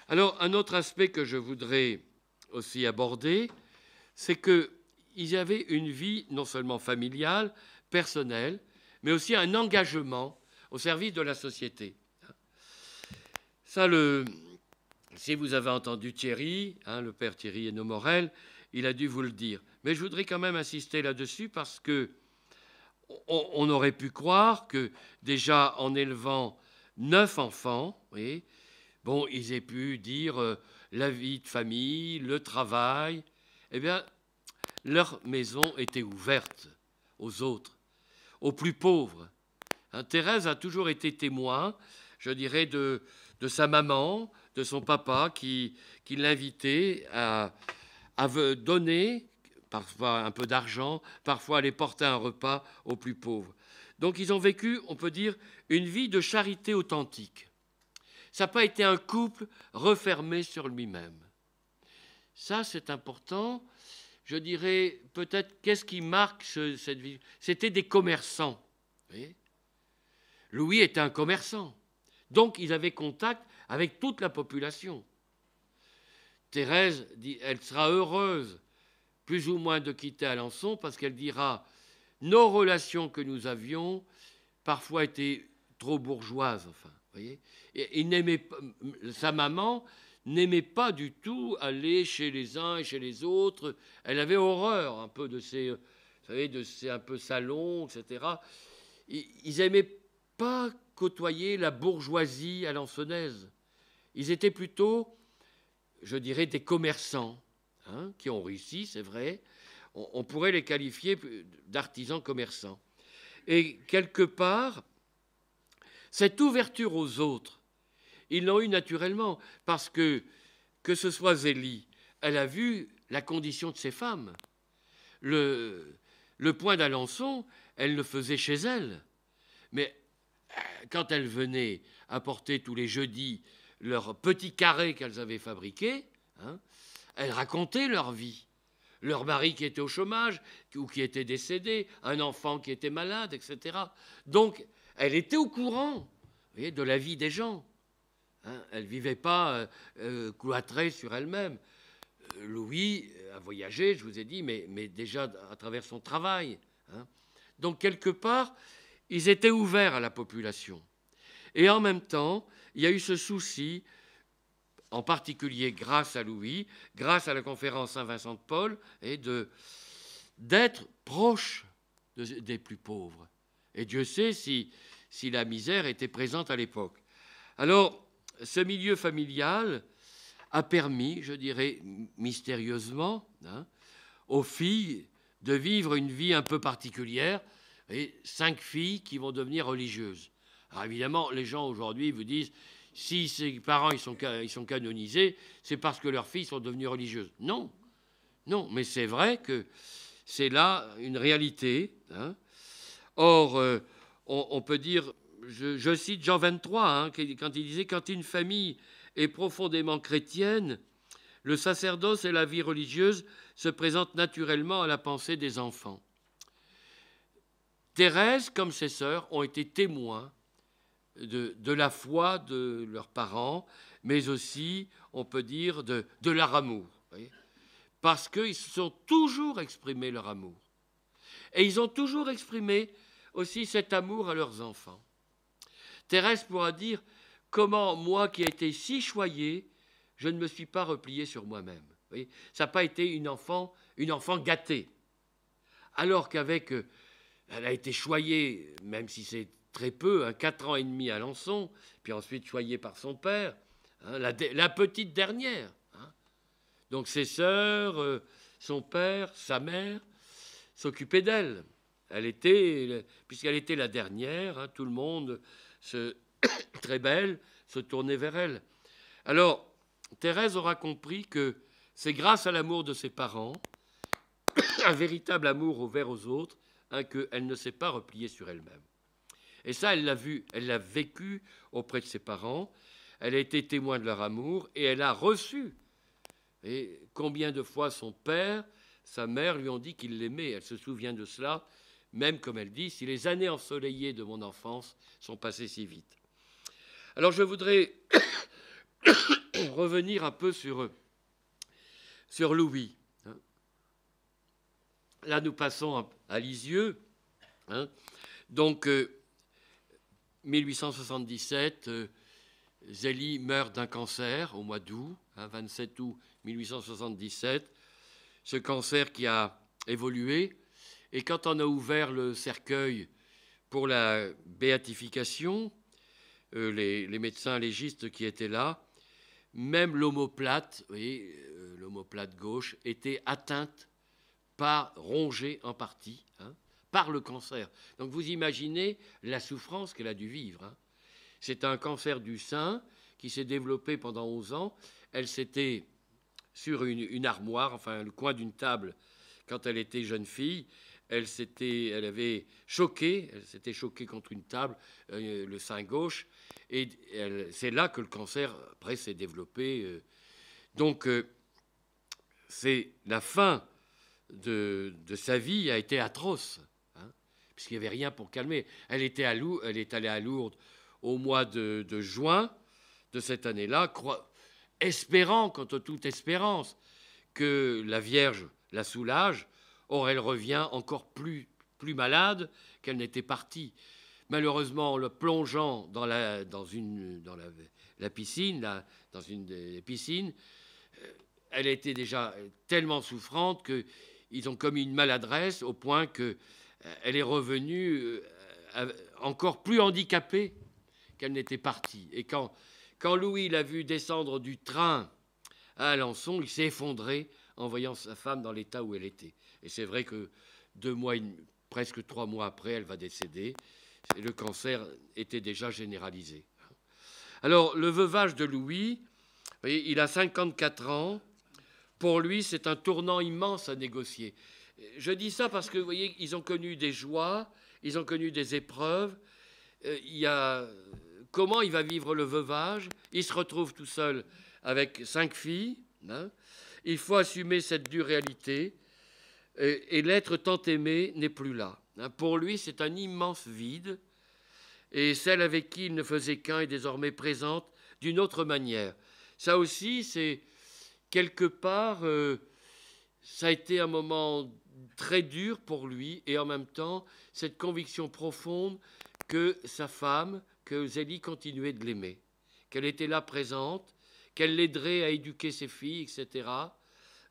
B: Alors, un autre aspect que je voudrais aussi aborder, c'est qu'ils avaient une vie non seulement familiale, personnelle, mais aussi un engagement au service de la société. Ça, si vous avez entendu Thierry, hein, le père Thierry Hénaud Morel, il a dû vous le dire. Mais je voudrais quand même insister là-dessus parce que on aurait pu croire que déjà en élevant 9 enfants, oui, bon, ils aient pu dire la vie de famille, le travail. Eh bien, leur maison était ouverte aux autres, aux plus pauvres. Hein, Thérèse a toujours été témoin, je dirais, de sa maman, de son papa qui l'invitait à donner parfois un peu d'argent, parfois aller porter un repas aux plus pauvres. Donc ils ont vécu, on peut dire, une vie de charité authentique. Ça n'a pas été un couple refermé sur lui-même. Ça, c'est important. Je dirais, peut-être, qu'est-ce qui marque cette vie? C'était des commerçants. Vous voyez, Louis était un commerçant. Donc, ils avaient contact avec toute la population. Thérèse dit, elle sera heureuse, plus ou moins, de quitter Alençon, parce qu'elle dira, nos relations que nous avions parfois étaient trop bourgeoises. Enfin, vous voyez, et sa maman n'aimait pas du tout aller chez les uns et chez les autres. Elle avait horreur un peu de ces, vous savez, de ces un peu salons, etc. Ils n'aimaient pas côtoyer la bourgeoisie alençonnaise. Ils étaient plutôt, je dirais, des commerçants, hein, qui ont réussi, c'est vrai. On pourrait les qualifier d'artisans commerçants. Et quelque part, cette ouverture aux autres, ils l'ont eu naturellement, parce que ce soit Zélie, elle a vu la condition de ces femmes. Le point d'Alençon, elle le faisait chez elle. Mais quand elles venaient apporter tous les jeudis leurs petits carrés qu'elles avaient fabriqués, hein, elles racontaient leur vie. Leur mari qui était au chômage ou qui était décédé, un enfant qui était malade, etc. Donc, elle était au courant, vous voyez, de la vie des gens. Hein, elle ne vivait pas cloîtrée sur elle-même. Louis a voyagé, je vous ai dit, mais déjà à travers son travail. Hein. Donc, quelque part, ils étaient ouverts à la population. Et en même temps, il y a eu ce souci, en particulier grâce à Louis, grâce à la conférence Saint-Vincent de Paul, et d'être proche des plus pauvres. Et Dieu sait si la misère était présente à l'époque. Alors, ce milieu familial a permis, je dirais mystérieusement, hein, aux filles de vivre une vie un peu particulière, et 5 filles qui vont devenir religieuses. Alors évidemment, les gens aujourd'hui vous disent, si ces parents ils sont canonisés, c'est parce que leurs filles sont devenues religieuses. Non, non, mais c'est vrai que c'est là une réalité. Hein. Or, on peut dire, je cite Jean 23, hein, quand il disait, quand une famille est profondément chrétienne, le sacerdoce et la vie religieuse se présentent naturellement à la pensée des enfants. Thérèse, comme ses sœurs, ont été témoins de la foi de leurs parents, mais aussi, on peut dire, de leur amour. Parce qu'ils se sont toujours exprimé leur amour. Et ils ont toujours exprimé aussi cet amour à leurs enfants. Thérèse pourra dire « Comment, moi qui ai été si choyée, je ne me suis pas repliée sur moi-même. » Ça n'a pas été une enfant gâtée. Alors qu'avec, elle a été choyée, même si c'est très peu, 4 ans et demi à Alençon, puis ensuite choyée par son père, la petite dernière. Donc ses sœurs, son père, sa mère, s'occupaient d'elle. Puisqu'elle était la dernière, tout le monde, très belle, se tournait vers elle. Alors, Thérèse aura compris que c'est grâce à l'amour de ses parents, un véritable amour ouvert aux autres, qu'elle ne s'est pas repliée sur elle-même. Et ça, elle l'a vu, elle l'a vécu auprès de ses parents, elle a été témoin de leur amour et elle a reçu. Et combien de fois son père, sa mère lui ont dit qu'ils l'aimaient. Elle se souvient de cela, même comme elle dit, si les années ensoleillées de mon enfance sont passées si vite. Alors je voudrais revenir un peu sur Louis. Là, nous passons à Lisieux. Donc, 1877, Zélie meurt d'un cancer au mois d'août, 27 août 1877. Ce cancer qui a évolué. Et quand on a ouvert le cercueil pour la béatification, les médecins légistes qui étaient là, même l'omoplate, l'omoplate gauche, était atteinte rongée en partie par le cancer. Donc vous imaginez la souffrance qu'elle a dû vivre. C'est un cancer du sein qui s'est développé pendant 11 ans. Elle s'était sur une armoire, enfin le coin d'une table, quand elle était jeune fille. Elle s'était choquée contre une table, le sein gauche, et c'est là que le cancer après s'est développé. Donc c'est la fin de sa vie a été atroce, puisqu'il n'y avait rien pour calmer. Elle est allée à Lourdes au mois de juin de cette année-là, espérant, contre toute espérance, que la Vierge la soulage. Or, elle revient encore plus malade qu'elle n'était partie. Malheureusement, en le plongeant dans la piscine, dans une des piscines, elle était déjà tellement souffrante qu'ils ont commis une maladresse au point qu'elle est revenue encore plus handicapée qu'elle n'était partie. Et quand Louis l'a vue descendre du train à Alençon, il s'est effondré en voyant sa femme dans l'état où elle était. Et c'est vrai que presque 3 mois après, elle va décéder. Et le cancer était déjà généralisé. Alors, le veuvage de Louis, vous voyez, il a 54 ans. Pour lui, c'est un tournant immense à négocier. Je dis ça parce que, vous voyez, ils ont connu des joies, ils ont connu des épreuves. Comment il va vivre le veuvage? Il se retrouve tout seul avec 5 filles. Il faut assumer cette dure réalité. Et l'être tant aimé n'est plus là. Pour lui, c'est un immense vide. Et celle avec qui il ne faisait qu'un est désormais présente d'une autre manière. Ça aussi, c'est quelque part, ça a été un moment très dur pour lui. Et en même temps, cette conviction profonde que sa femme, que Zélie continuait de l'aimer. Qu'elle était là présente, qu'elle l'aiderait à éduquer ses filles, etc.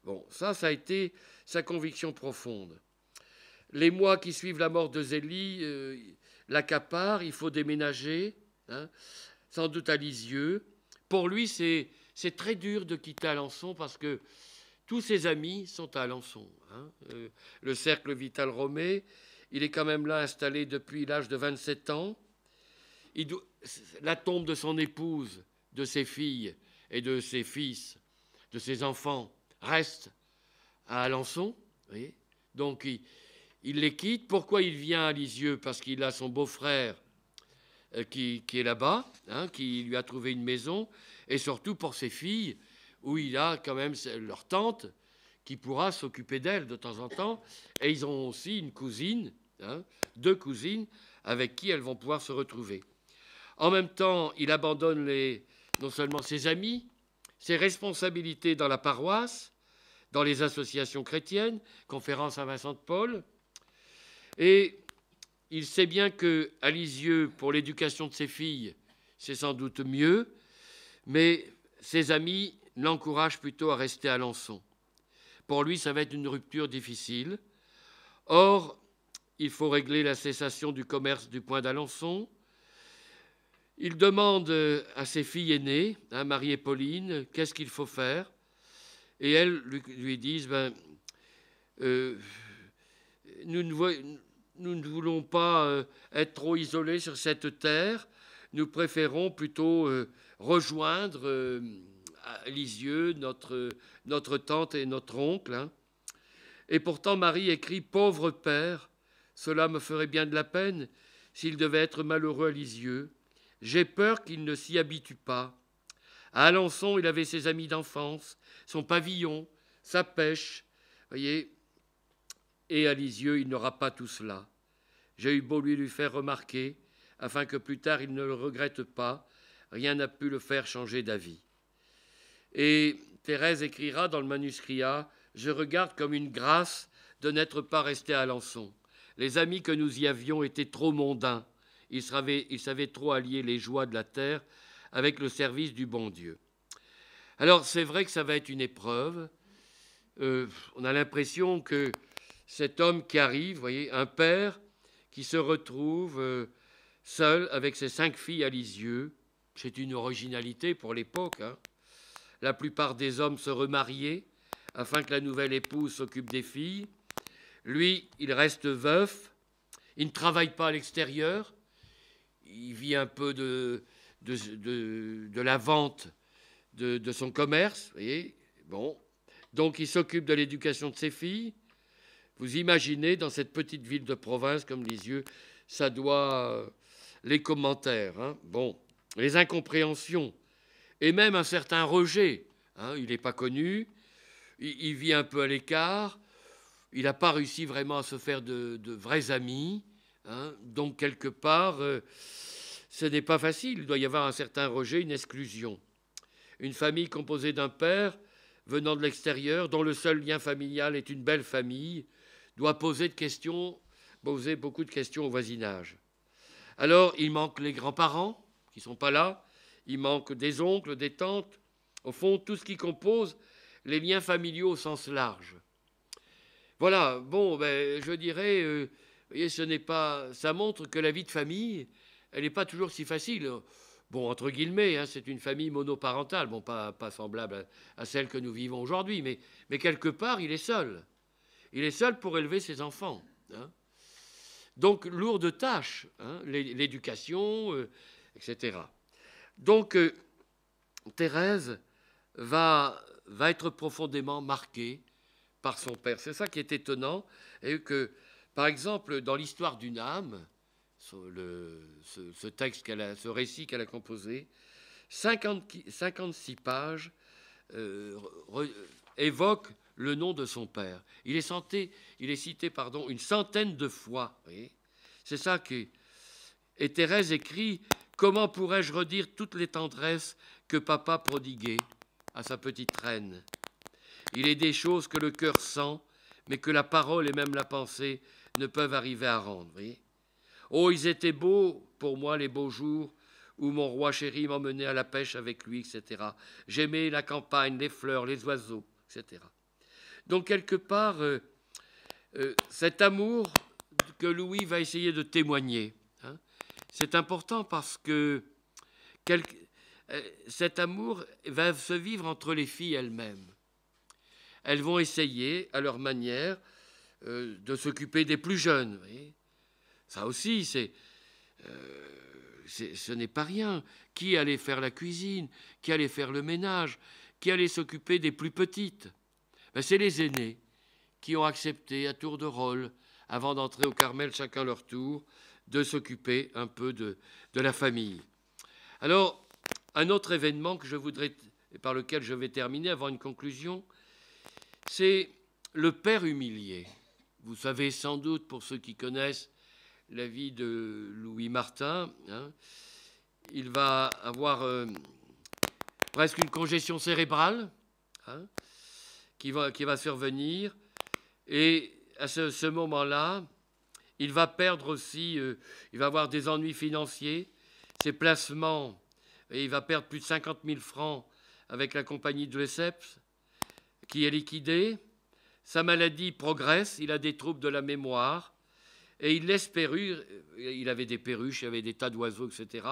B: Bon, ça a été sa conviction profonde. Les mois qui suivent la mort de Zélie l'accaparent, il faut déménager, sans doute à Lisieux. Pour lui, c'est très dur de quitter Alençon parce que tous ses amis sont à Alençon. Le cercle vital romé, il est quand même là installé depuis l'âge de 27 ans. La tombe de son épouse, de ses filles et de ses fils, de ses enfants, reste à Alençon. Donc il les quitte. Pourquoi il vient à Lisieux? Parce qu'il a son beau-frère qui est là-bas, qui lui a trouvé une maison, et surtout pour ses filles, où il a quand même leur tante qui pourra s'occuper d'elles de temps en temps. Et ils ont aussi une cousine, 2 cousines, avec qui elles vont pouvoir se retrouver. En même temps, il abandonne non seulement ses amis, ses responsabilités dans la paroisse, dans les associations chrétiennes, conférences à Vincent de Paul. Et il sait bien qu'à Lisieux, pour l'éducation de ses filles, c'est sans doute mieux, mais ses amis l'encouragent plutôt à rester à Alençon. Pour lui, ça va être une rupture difficile. Or, il faut régler la cessation du commerce du point d'Alençon. Il demande à ses filles aînées, Marie et Pauline, qu'est-ce qu'il faut faire. Et elles lui disent, nous ne voulons pas être trop isolés sur cette terre. Nous préférons plutôt rejoindre à Lisieux notre tante et notre oncle. Hein. Et pourtant, Marie écrit « Pauvre père, cela me ferait bien de la peine s'il devait être malheureux à Lisieux. J'ai peur qu'il ne s'y habitue pas. À Alençon, il avait ses amis d'enfance, son pavillon, sa pêche, voyez. Et à Lisieux, il n'aura pas tout cela. J'ai eu beau lui faire remarquer, afin que plus tard il ne le regrette pas, rien n'a pu le faire changer d'avis. » Et Thérèse écrira dans le manuscrit A, « Je regarde comme une grâce de n'être pas resté à Alençon. Les amis que nous y avions étaient trop mondains. Ils savaient trop allier les joies de la terre avec le service du bon Dieu. » Alors c'est vrai que ça va être une épreuve. On a l'impression que cet homme qui arrive, vous voyez, un père qui se retrouve seul avec ses 5 filles à Lisieux, c'est une originalité pour l'époque. Hein. La plupart des hommes se remariaient afin que la nouvelle épouse s'occupe des filles. Lui, il reste veuf, il ne travaille pas à l'extérieur, il vit un peu de la vente de son commerce, vous voyez. Bon. Donc il s'occupe de l'éducation de ses filles. Vous imaginez, dans cette petite ville de province comme Lisieux, ça doit... les commentaires, hein, bon, les incompréhensions, et même un certain rejet. Hein, il n'est pas connu, il vit un peu à l'écart, il n'a pas réussi vraiment à se faire de vrais amis. Hein, donc, quelque part, ce n'est pas facile. Il doit y avoir un certain rejet, une exclusion. Une famille composée d'un père venant de l'extérieur, dont le seul lien familial est une belle famille, doit poser beaucoup de questions au voisinage. Alors, il manque les grands-parents, qui ne sont pas là, il manque des oncles, des tantes, au fond, tout ce qui compose les liens familiaux au sens large. Voilà, bon, je dirais, vous voyez, ça montre que la vie de famille, elle n'est pas toujours si facile. Bon, entre guillemets, hein, c'est une famille monoparentale, bon, pas semblable à celle que nous vivons aujourd'hui, mais quelque part, il est seul. Il est seul pour élever ses enfants. Hein. Donc, lourde tâche, hein, l'éducation, etc. Donc, Thérèse va être profondément marquée par son père. C'est ça qui est étonnant, et que, par exemple, dans l'histoire d'une âme, ce texte ce récit qu'elle a composé, 56 pages évoquent le nom de son père. Il est cité une centaine de fois. C'est ça qui... Et Thérèse écrit « Comment pourrais-je redire toutes les tendresses que papa prodiguait à sa petite reine ? Il est des choses que le cœur sent, mais que la parole et même la pensée ne peuvent arriver à rendre. » Oh, ils étaient beaux pour moi les beaux jours où mon roi chéri m'emmenait à la pêche avec lui, etc. J'aimais la campagne, les fleurs, les oiseaux, etc. Donc, quelque part, cet amour que Louis va essayer de témoigner, hein, c'est important parce que cet amour va se vivre entre les filles elles-mêmes. Elles vont essayer, à leur manière, de s'occuper des plus jeunes. Vous voyez. Ça aussi, ce n'est pas rien. Qui allait faire la cuisine? Qui allait faire le ménage? Qui allait s'occuper des plus petites? C'est les aînés qui ont accepté à tour de rôle, avant d'entrer au Carmel chacun leur tour, de s'occuper un peu de la famille. Alors, un autre événement par lequel je vais terminer avant une conclusion, c'est le père humilié. Vous savez sans doute, pour ceux qui connaissent la vie de Louis Martin, hein, il va avoir presque une congestion cérébrale, hein, qui va survenir. Et à ce moment-là, il va perdre aussi, il va avoir des ennuis financiers, ses placements, et il va perdre plus de 50 000 francs avec la compagnie de Lesseps, qui est liquidée. Sa maladie progresse, il a des troubles de la mémoire, et il laisse périr, il avait des perruches, il y avait des tas d'oiseaux, etc.,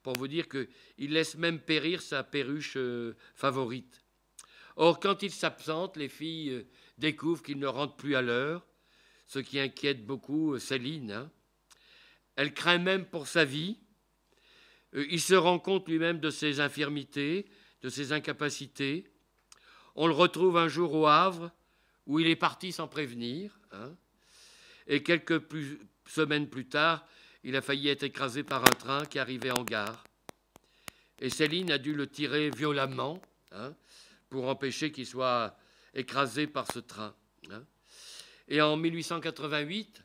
B: pour vous dire qu'il laisse même périr sa perruche favorite. Or, quand il s'absente, les filles découvrent qu'il ne rentre plus à l'heure, ce qui inquiète beaucoup Céline. Hein. Elle craint même pour sa vie. Il se rend compte lui-même de ses infirmités, de ses incapacités. On le retrouve un jour au Havre, où il est parti sans prévenir. Hein. Et quelques semaines plus tard, il a failli être écrasé par un train qui arrivait en gare. Et Céline a dû le tirer violemment, hein, pour empêcher qu'il soit écrasé par ce train. Hein. Et en 1888,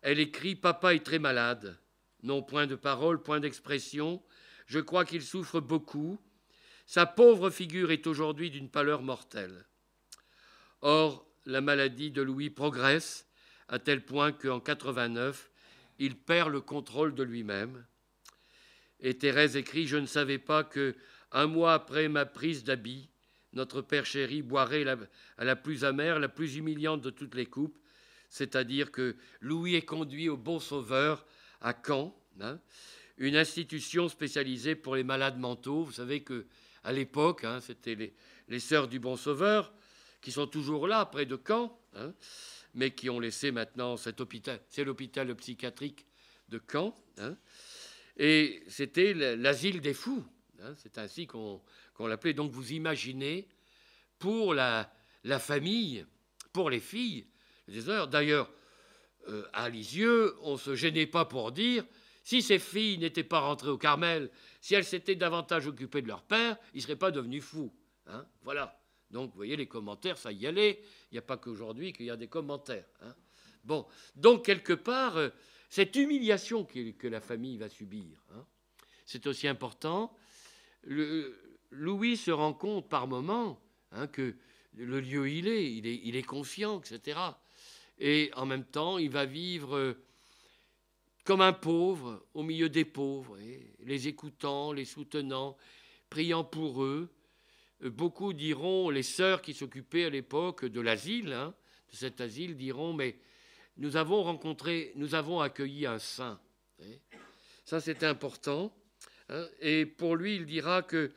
B: elle écrit « Papa est très malade. Non point de parole, point d'expression. Je crois qu'il souffre beaucoup. Sa pauvre figure est aujourd'hui d'une pâleur mortelle. » Or, la maladie de Louis progresse à tel point qu'en 89, il perd le contrôle de lui-même. Et Thérèse écrit « Je ne savais pas que, un mois après ma prise d'habit, notre père chéri boirait à la plus amère, la plus humiliante de toutes les coupes, c'est-à-dire que Louis est conduit au Bon Sauveur à Caen, hein, une institution spécialisée pour les malades mentaux. Vous savez qu'à l'époque, hein, c'était les Sœurs du Bon Sauveur, qui sont toujours là, près de Caen, hein, mais qui ont laissé maintenant cet hôpital. C'est l'hôpital psychiatrique de Caen. Hein, et c'était l'asile des fous. Hein, c'est ainsi qu'on l'appelait. Donc vous imaginez, pour la famille, pour les filles, les heures. D'ailleurs, à Lisieux, on ne se gênait pas pour dire, si ces filles n'étaient pas rentrées au Carmel, si elles s'étaient davantage occupées de leur père, ils ne seraient pas devenus fous. Hein, voilà. Donc, vous voyez, les commentaires, ça y allait. Il n'y a pas qu'aujourd'hui qu'il y a des commentaires. Hein. Bon, donc, quelque part, cette humiliation que la famille va subir, hein, c'est aussi important. Louis se rend compte par moments, hein, que le lieu où il est conscient, etc. Et en même temps, il va vivre comme un pauvre au milieu des pauvres, les écoutant, les soutenant, priant pour eux. Beaucoup diront, les sœurs qui s'occupaient à l'époque de l'asile, hein, de cet asile, diront, mais nous avons accueilli un saint. Ça, c'était important. Hein, et pour lui, il dira que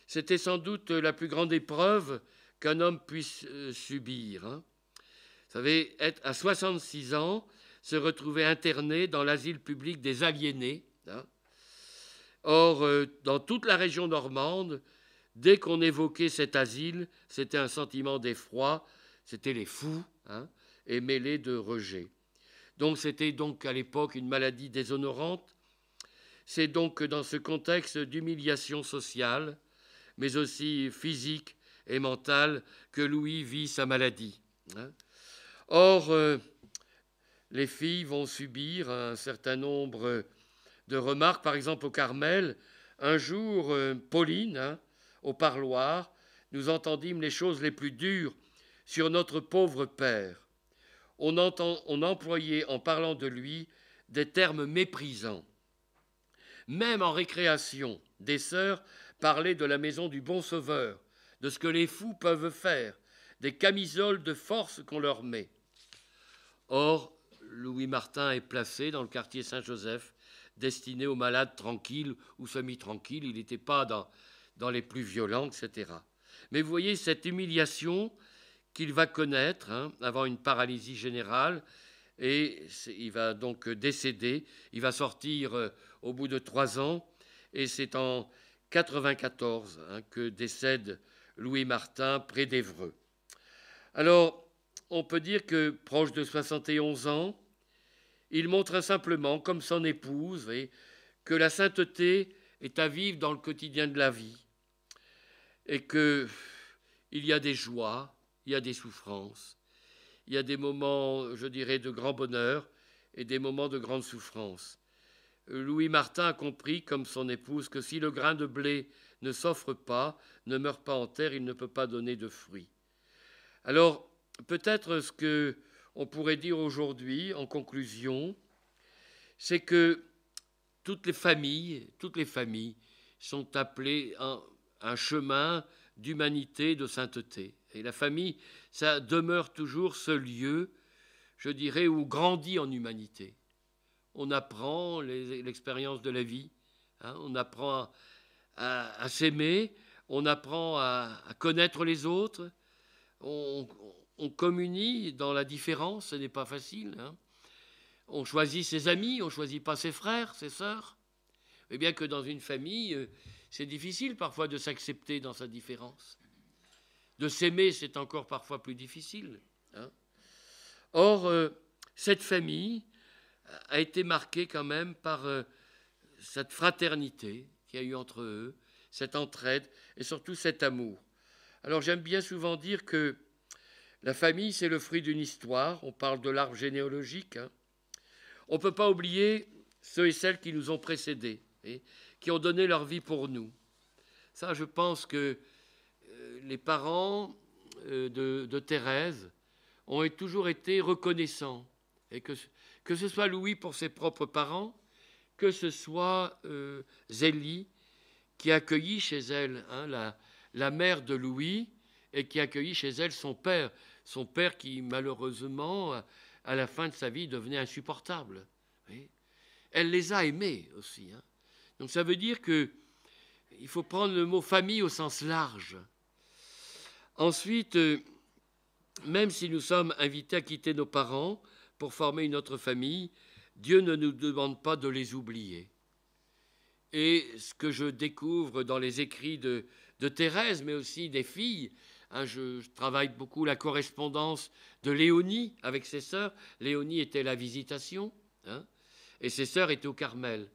B: c'était sans doute la plus grande épreuve qu'un homme puisse subir. Hein. Vous savez, être à 66 ans, se retrouver interné dans l'asile public des aliénés. Hein. Or, dans toute la région normande, dès qu'on évoquait cet asile, c'était un sentiment d'effroi, c'était les fous, hein, et mêlé de rejet. Donc c'était donc à l'époque une maladie déshonorante. C'est donc dans ce contexte d'humiliation sociale, mais aussi physique et mentale, que Louis vit sa maladie. Hein. Or, les filles vont subir un certain nombre de remarques. Par exemple, au Carmel, un jour, Pauline, hein, au parloir, nous entendîmes les choses les plus dures sur notre pauvre père. On employait, en parlant de lui, des termes méprisants. Même en récréation, des sœurs parlaient de la maison du Bon Sauveur, de ce que les fous peuvent faire, des camisoles de force qu'on leur met. Or, Louis Martin est placé dans le quartier Saint-Joseph, destiné aux malades tranquilles ou semi-tranquilles. Il n'était pas dans les plus violents, etc. Mais vous voyez cette humiliation qu'il va connaître, hein, avant une paralysie générale, et il va donc décéder. Il va sortir au bout de 3 ans, et c'est en 94, hein, que décède Louis Martin près d'Évreux. Alors, on peut dire que, proche de 71 ans, il montre simplement, comme son épouse, que la sainteté est à vivre dans le quotidien de la vie, et qu'il y a des joies, il y a des souffrances, il y a des moments, je dirais, de grand bonheur et des moments de grande souffrance. Louis Martin a compris, comme son épouse, que si le grain de blé ne s'offre pas, ne meurt pas en terre, il ne peut pas donner de fruits. Alors, peut-être ce on pourrait dire aujourd'hui, en conclusion, c'est que toutes les familles sont appelées à un chemin d'humanité, de sainteté. Et la famille, ça demeure toujours ce lieu, je dirais, où grandit en humanité. On apprend l'expérience de la vie, hein, on apprend à s'aimer, on apprend à connaître les autres, on communie dans la différence, ce n'est pas facile. Hein. On choisit ses amis, on ne choisit pas ses frères, ses sœurs. Et bien que dans une famille, c'est difficile parfois de s'accepter dans sa différence. De s'aimer, c'est encore parfois plus difficile. Hein. Or, cette famille a été marquée quand même par cette fraternité qu'il y a eu entre eux, cette entraide et surtout cet amour. Alors j'aime bien souvent dire que la famille, c'est le fruit d'une histoire. On parle de l'arbre généalogique. Hein. On ne peut pas oublier ceux et celles qui nous ont précédés, et qui ont donné leur vie pour nous. Ça, je pense que les parents de Thérèse ont toujours été reconnaissants. Et que ce soit Louis pour ses propres parents, que ce soit Zélie, qui accueillit chez elle la mère de Louis, et qui accueillit chez elle son père qui malheureusement, à la fin de sa vie, devenait insupportable. Oui. Elle les a aimés aussi. Hein. Donc ça veut dire qu'il faut prendre le mot famille au sens large. Ensuite, même si nous sommes invités à quitter nos parents pour former une autre famille, Dieu ne nous demande pas de les oublier. Et ce que je découvre dans les écrits de Thérèse, mais aussi des filles, hein, je travaille beaucoup la correspondance de Léonie avec ses sœurs. Léonie était la Visitation, hein, et ses sœurs étaient au Carmel.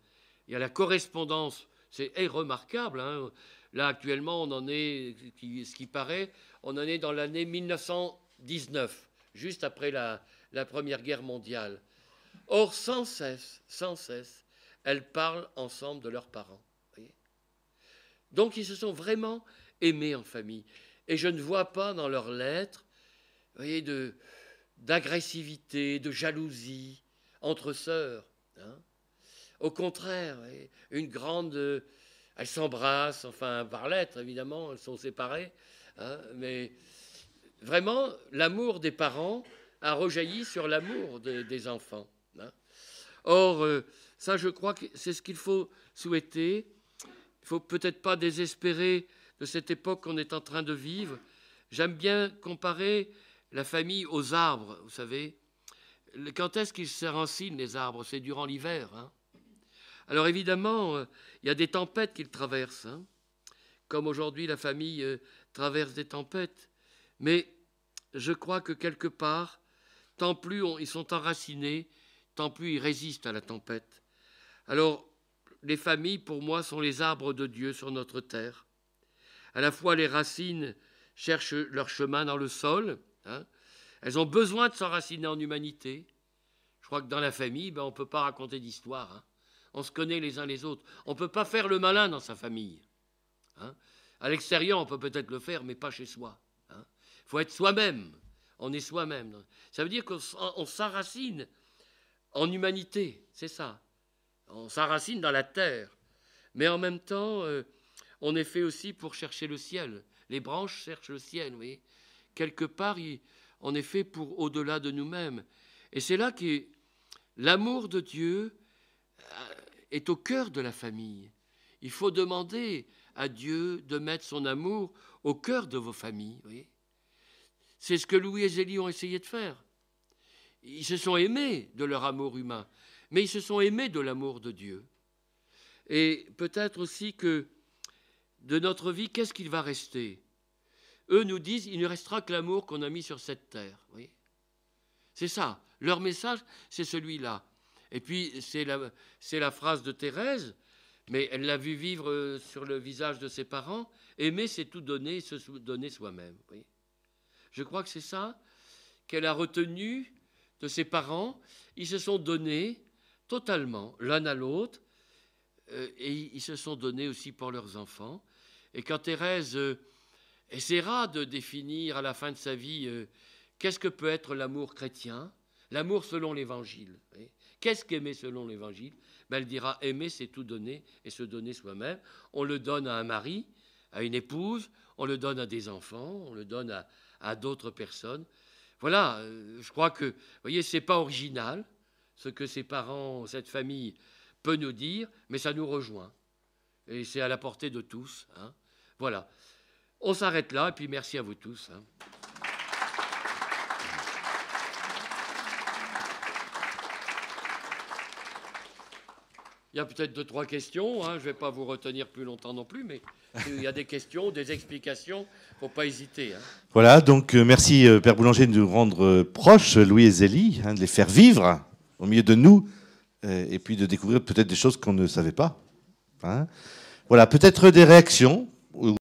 B: Il y a la correspondance, c'est remarquable. Hein. Là, actuellement, on en est, ce qui paraît, on en est dans l'année 1919, juste après la Première Guerre mondiale. Or, sans cesse, elles parlent ensemble de leurs parents. Voyez. Donc, ils se sont vraiment aimés en famille. Et je ne vois pas dans leurs lettres, voyez, d'agressivité, de jalousie entre sœurs. Hein. Au contraire, voyez, une grande... elles s'embrassent, enfin, par lettres, évidemment, elles sont séparées. Hein, mais vraiment, l'amour des parents a rejailli sur l'amour des enfants. Hein. Or, ça, je crois que c'est ce qu'il faut souhaiter. Il ne faut peut-être pas désespérer de cette époque qu'on est en train de vivre. J'aime bien comparer la famille aux arbres, vous savez. Quand est-ce qu'ils s'enracinent, les arbres? C'est durant l'hiver. Hein. Alors évidemment, il y a des tempêtes qu'ils traversent, hein, comme aujourd'hui la famille traverse des tempêtes. Mais je crois que quelque part, tant plus ils sont enracinés, tant plus ils résistent à la tempête. Alors, les familles, pour moi, sont les arbres de Dieu sur notre terre. À la fois, les racines cherchent leur chemin dans le sol. Hein. Elles ont besoin de s'enraciner en humanité. Je crois que dans la famille, on ne peut pas raconter d'histoire. Hein. On se connaît les uns les autres. On ne peut pas faire le malin dans sa famille. Hein. À l'extérieur, on peut peut-être le faire, mais pas chez soi. Hein. Il faut être soi-même. On est soi-même. Ça veut dire qu'on s'enracine en humanité, c'est ça. On s'enracine dans la terre. Mais en même temps, on est fait aussi pour chercher le ciel. Les branches cherchent le ciel, vous voyez. Quelque part, on est fait pour au-delà de nous-mêmes. Et c'est là que l'amour de Dieu est au cœur de la famille. Il faut demander à Dieu de mettre son amour au cœur de vos familles, vous voyez. C'est ce que Louis et Zélie ont essayé de faire. Ils se sont aimés de leur amour humain, mais ils se sont aimés de l'amour de Dieu. Et peut-être aussi que de notre vie, qu'est-ce qu'il va rester? Eux nous disent, il ne restera que l'amour qu'on a mis sur cette terre. Vous voyez. C'est ça. Leur message, c'est celui-là. Et puis, c'est la phrase de Thérèse, mais elle l'a vu vivre sur le visage de ses parents. Aimer, c'est tout donner, se donner soi-même. Vous voyez. Je crois que c'est ça qu'elle a retenu de ses parents. Ils se sont donnés totalement l'un à l'autre et ils se sont donnés aussi pour leurs enfants. Et quand Thérèse essaiera de définir à la fin de sa vie Qu'est-ce que peut être l'amour chrétien? L'amour selon l'Évangile. Qu'est-ce qu'aimer selon l'Évangile? Ben, elle dira, aimer, c'est tout donner et se donner soi-même. On le donne à un mari, à une épouse, on le donne à des enfants, on le donne à d'autres personnes. Voilà, je crois que, vous voyez, ce n'est pas original, ce que ses parents, cette famille peut nous dire, mais ça nous rejoint. Et c'est à la portée de tous. Hein. Voilà. On s'arrête là, et puis merci à vous tous. Hein. Il y a peut-être 2-3 questions, hein. Je ne vais pas vous retenir plus longtemps non plus, mais il y a des questions, des explications, il ne faut pas hésiter. Hein.
A: Voilà, donc merci Père Boulanger de nous rendre proches, Louis et Zélie, hein, de les faire vivre au milieu de nous, et puis de découvrir peut-être des choses qu'on ne savait pas. Hein. Voilà, peut-être des réactions.